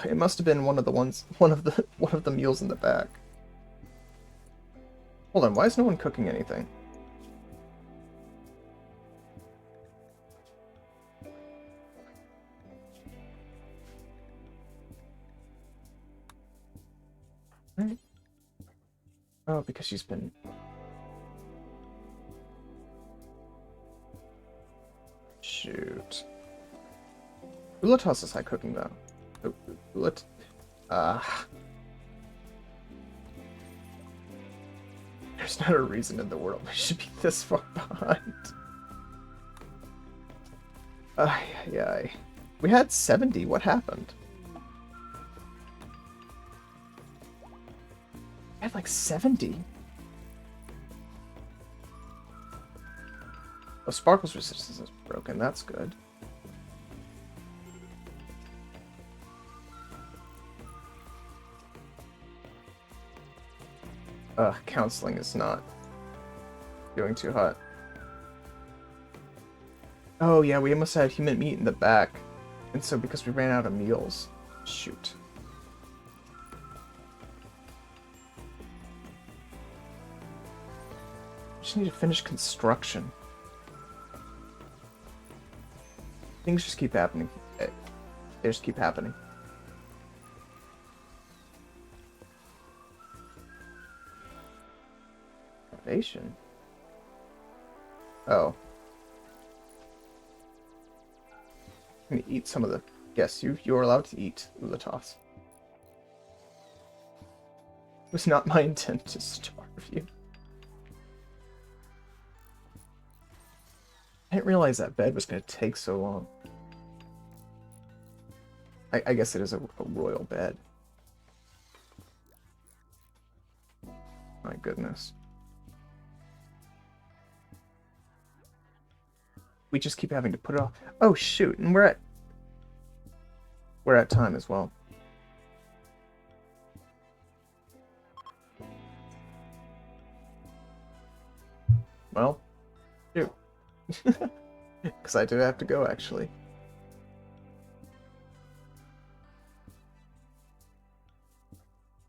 It must have been one of the meals in the back. Hold on, why is no one cooking anything? Oh, because she's been... Shoot. Ulatos is high cooking, though. There's not a reason in the world we should be this far behind. Ay, ay, ay. We had 70. What happened? I had like 70. Oh, Sparkle's resistance is broken. That's good. Counseling is not doing too hot. Oh yeah, we almost had human meat in the back. And so because we ran out of meals. Shoot. Just need to finish construction. Things just keep happening. They just keep happening. Innovation? Oh. I'm gonna eat some of the... Yes, you're allowed to eat Ulatos. It was not my intent to starve you. I didn't realize that bed was going to take so long. I guess it is a royal bed. My goodness. We just keep having to put it off. Oh shoot, and we're at time as well. Well, shoot. Because I do have to go, actually.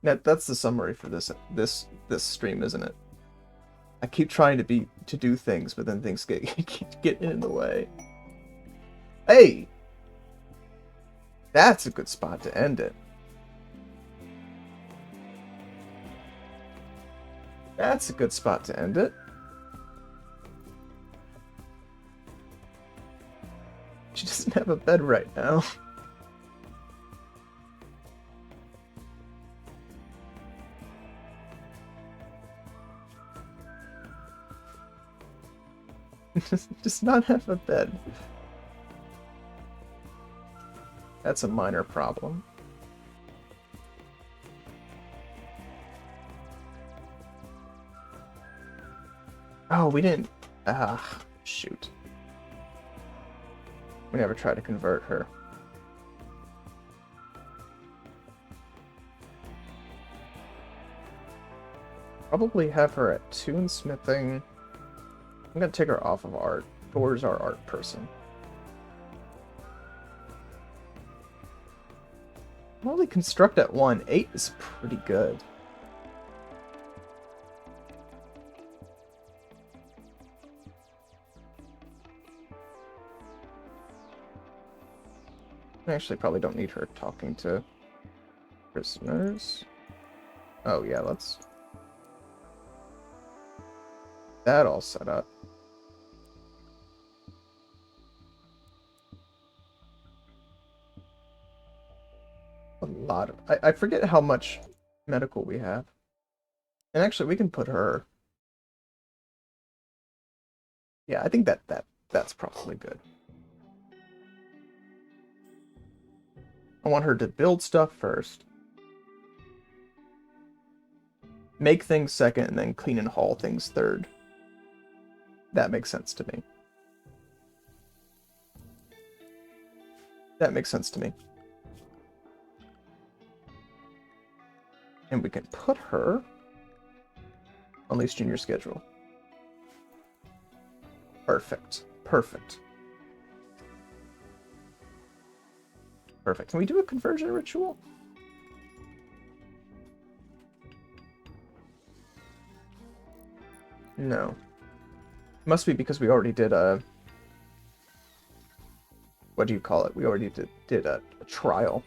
That's the summary for this stream, isn't it? I keep trying to do things, but then things get in the way. Hey! That's a good spot to end it. That's a good spot to end it. She doesn't have a bed right now. Does not have a bed. That's a minor problem. Oh, we didn't... Ah, shoot. We never tried to convert her. Probably have her at toonsmithing. I'm gonna take her off of art. Thor's our art person. Only construct at 1. 8 is pretty good. I actually probably don't need her talking to prisoners. Oh yeah, let's... That all set up. A lot of... I forget how much medical we have. And actually, we can put her... Yeah, I think that's probably good. I want her to build stuff first. Make things second, and then clean and haul things third. That makes sense to me. That makes sense to me. And we can put her on Lee's Junior schedule. Perfect. Perfect. Perfect. Can we do a conversion ritual? No. Must be because we already did a... What do you call it? We already did a trial.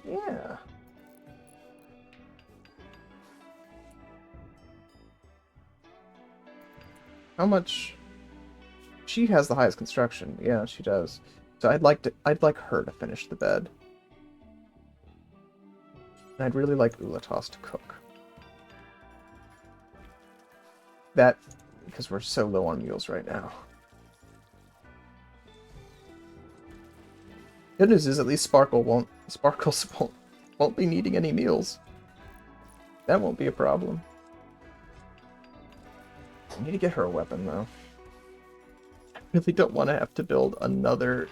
Yeah. How much? She has the highest construction. Yeah, she does. So I'd like her to finish the bed. And I'd really like Ulatos to cook. That, because we're so low on meals right now. Good news is at least Sparkles won't be needing any meals. That won't be a problem. I need to get her a weapon though. I really don't want to have to build another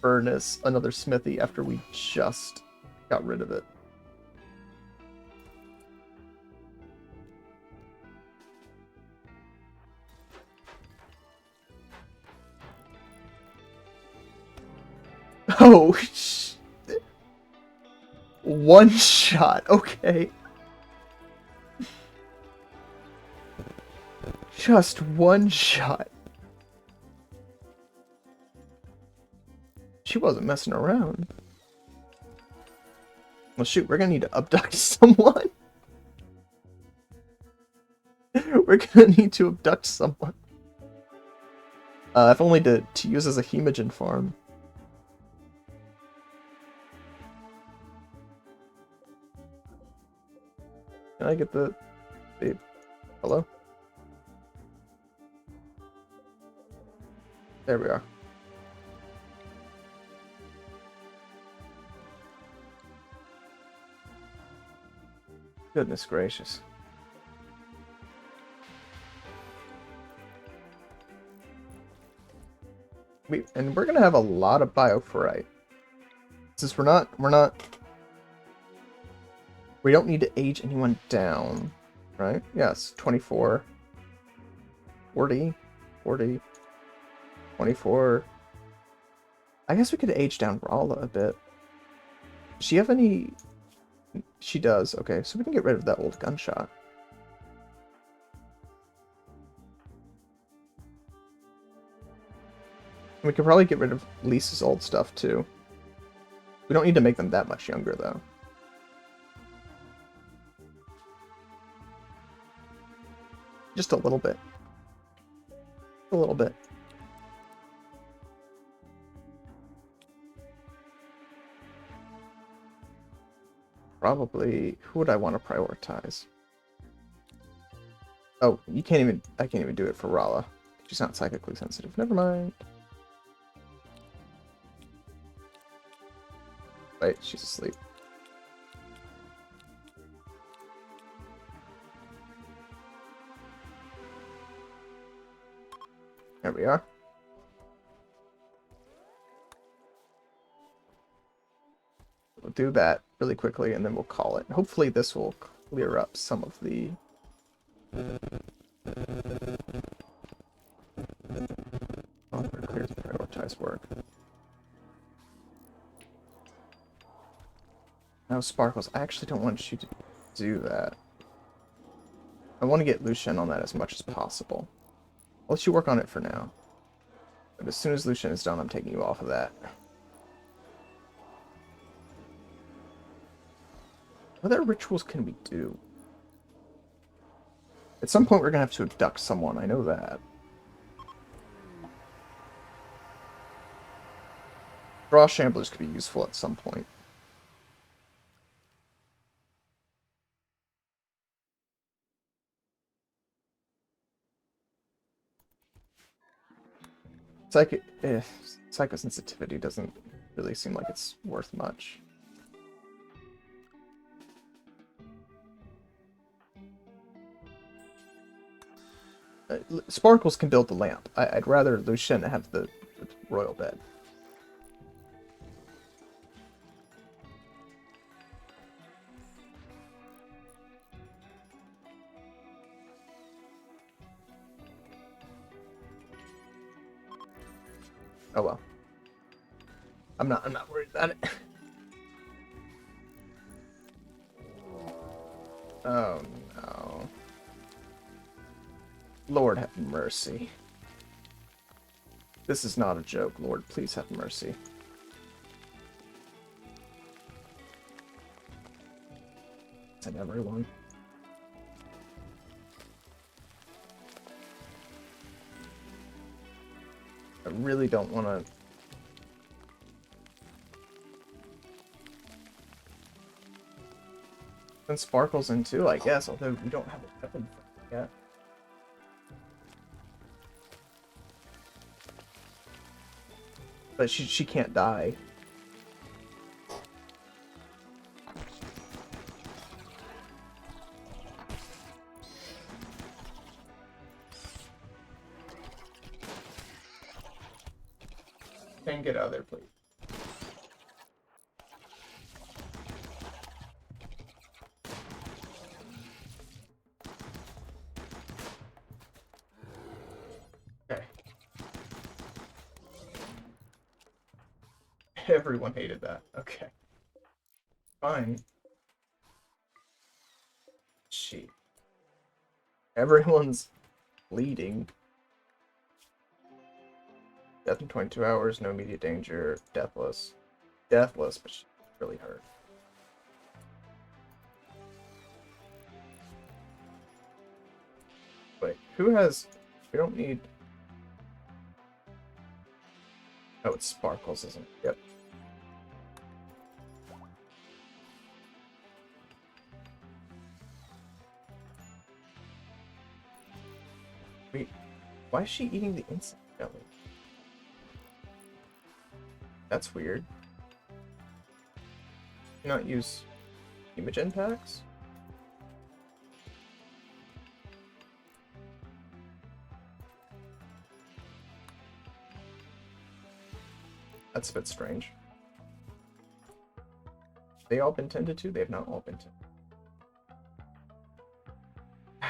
furnace, another smithy after we just got rid of it. Oh, one shot. Okay. Just one shot. She wasn't messing around. Well, shoot, we're gonna need to abduct someone. We're gonna need to abduct someone. If only to use as a hemogen farm. Can I get the hello? There we are. Goodness gracious. And we're gonna have a lot of bioferrite. Since we don't need to age anyone down, right? Yes, 24, 40, 40, 24. I guess we could age down Rala a bit. Does she have any? She does. Okay, so we can get rid of that old gunshot. We could probably get rid of Lisa's old stuff too. We don't need to make them that much younger though. Just a little bit. A little bit. Probably, who would I want to prioritize? Oh, I can't even do it for Rala. She's not psychically sensitive. Never mind. Wait, she's asleep. There we are. We'll do that really quickly and then we'll call it. Hopefully this will clear up some of the... Oh, we're clear to prioritize work. Now, Sparkles, I actually don't want you to do that. I want to get Lucian on that as much as possible. I'll let you work on it for now. But as soon as Lucian is done, I'm taking you off of that. What other rituals can we do? At some point, we're going to have to abduct someone. I know that. Draw Shamblers could be useful at some point. Psychosensitivity doesn't really seem like it's worth much. Sparkles can build the lamp. I'd rather Lucian have the royal bed. Oh well. I'm not worried about it. Oh no. Lord have mercy. This is not a joke, Lord. Please have mercy. And everyone. I really don't want to... And Sparkle's in too, I guess, although we don't have a weapon for it yet. But she can't die. Can get out of there, please. Okay. Everyone hated that. Okay. Fine. Shit. Everyone's bleeding. Death in 22 hours, no immediate danger, deathless. Deathless, but she's really hurt. Wait, who has... We don't need... Oh, it's Sparkles, isn't it? Yep. Wait, why is she eating the insect jelly? That's weird. Do not use Imogen packs? That's a bit strange. They all been tended to? They have not all been tended.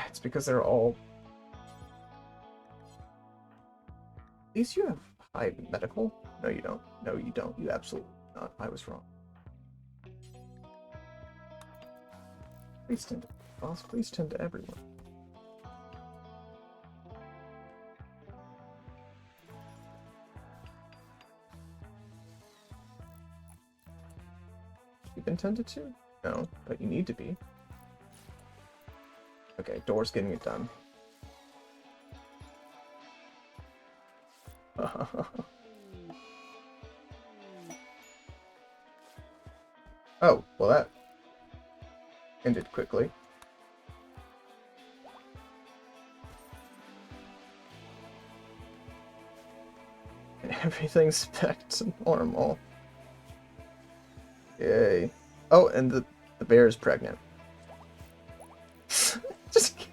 It's because they're all... At least you have high medical? No, you don't. No, you don't. You absolutely not. I was wrong. Please tend to... Boss, please tend to everyone. You've been tended to? No, but you need to be. Okay, Door's getting it done. Oh, well that ended quickly. And everything's back to normal. Yay. Oh, and the bear is pregnant. Just...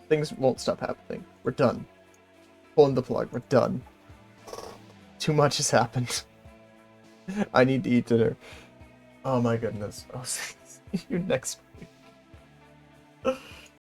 Things won't stop happening. We're done. Pulling the plug. We're done. Too much has happened. I need to eat dinner. Oh my goodness. I'll see you next week.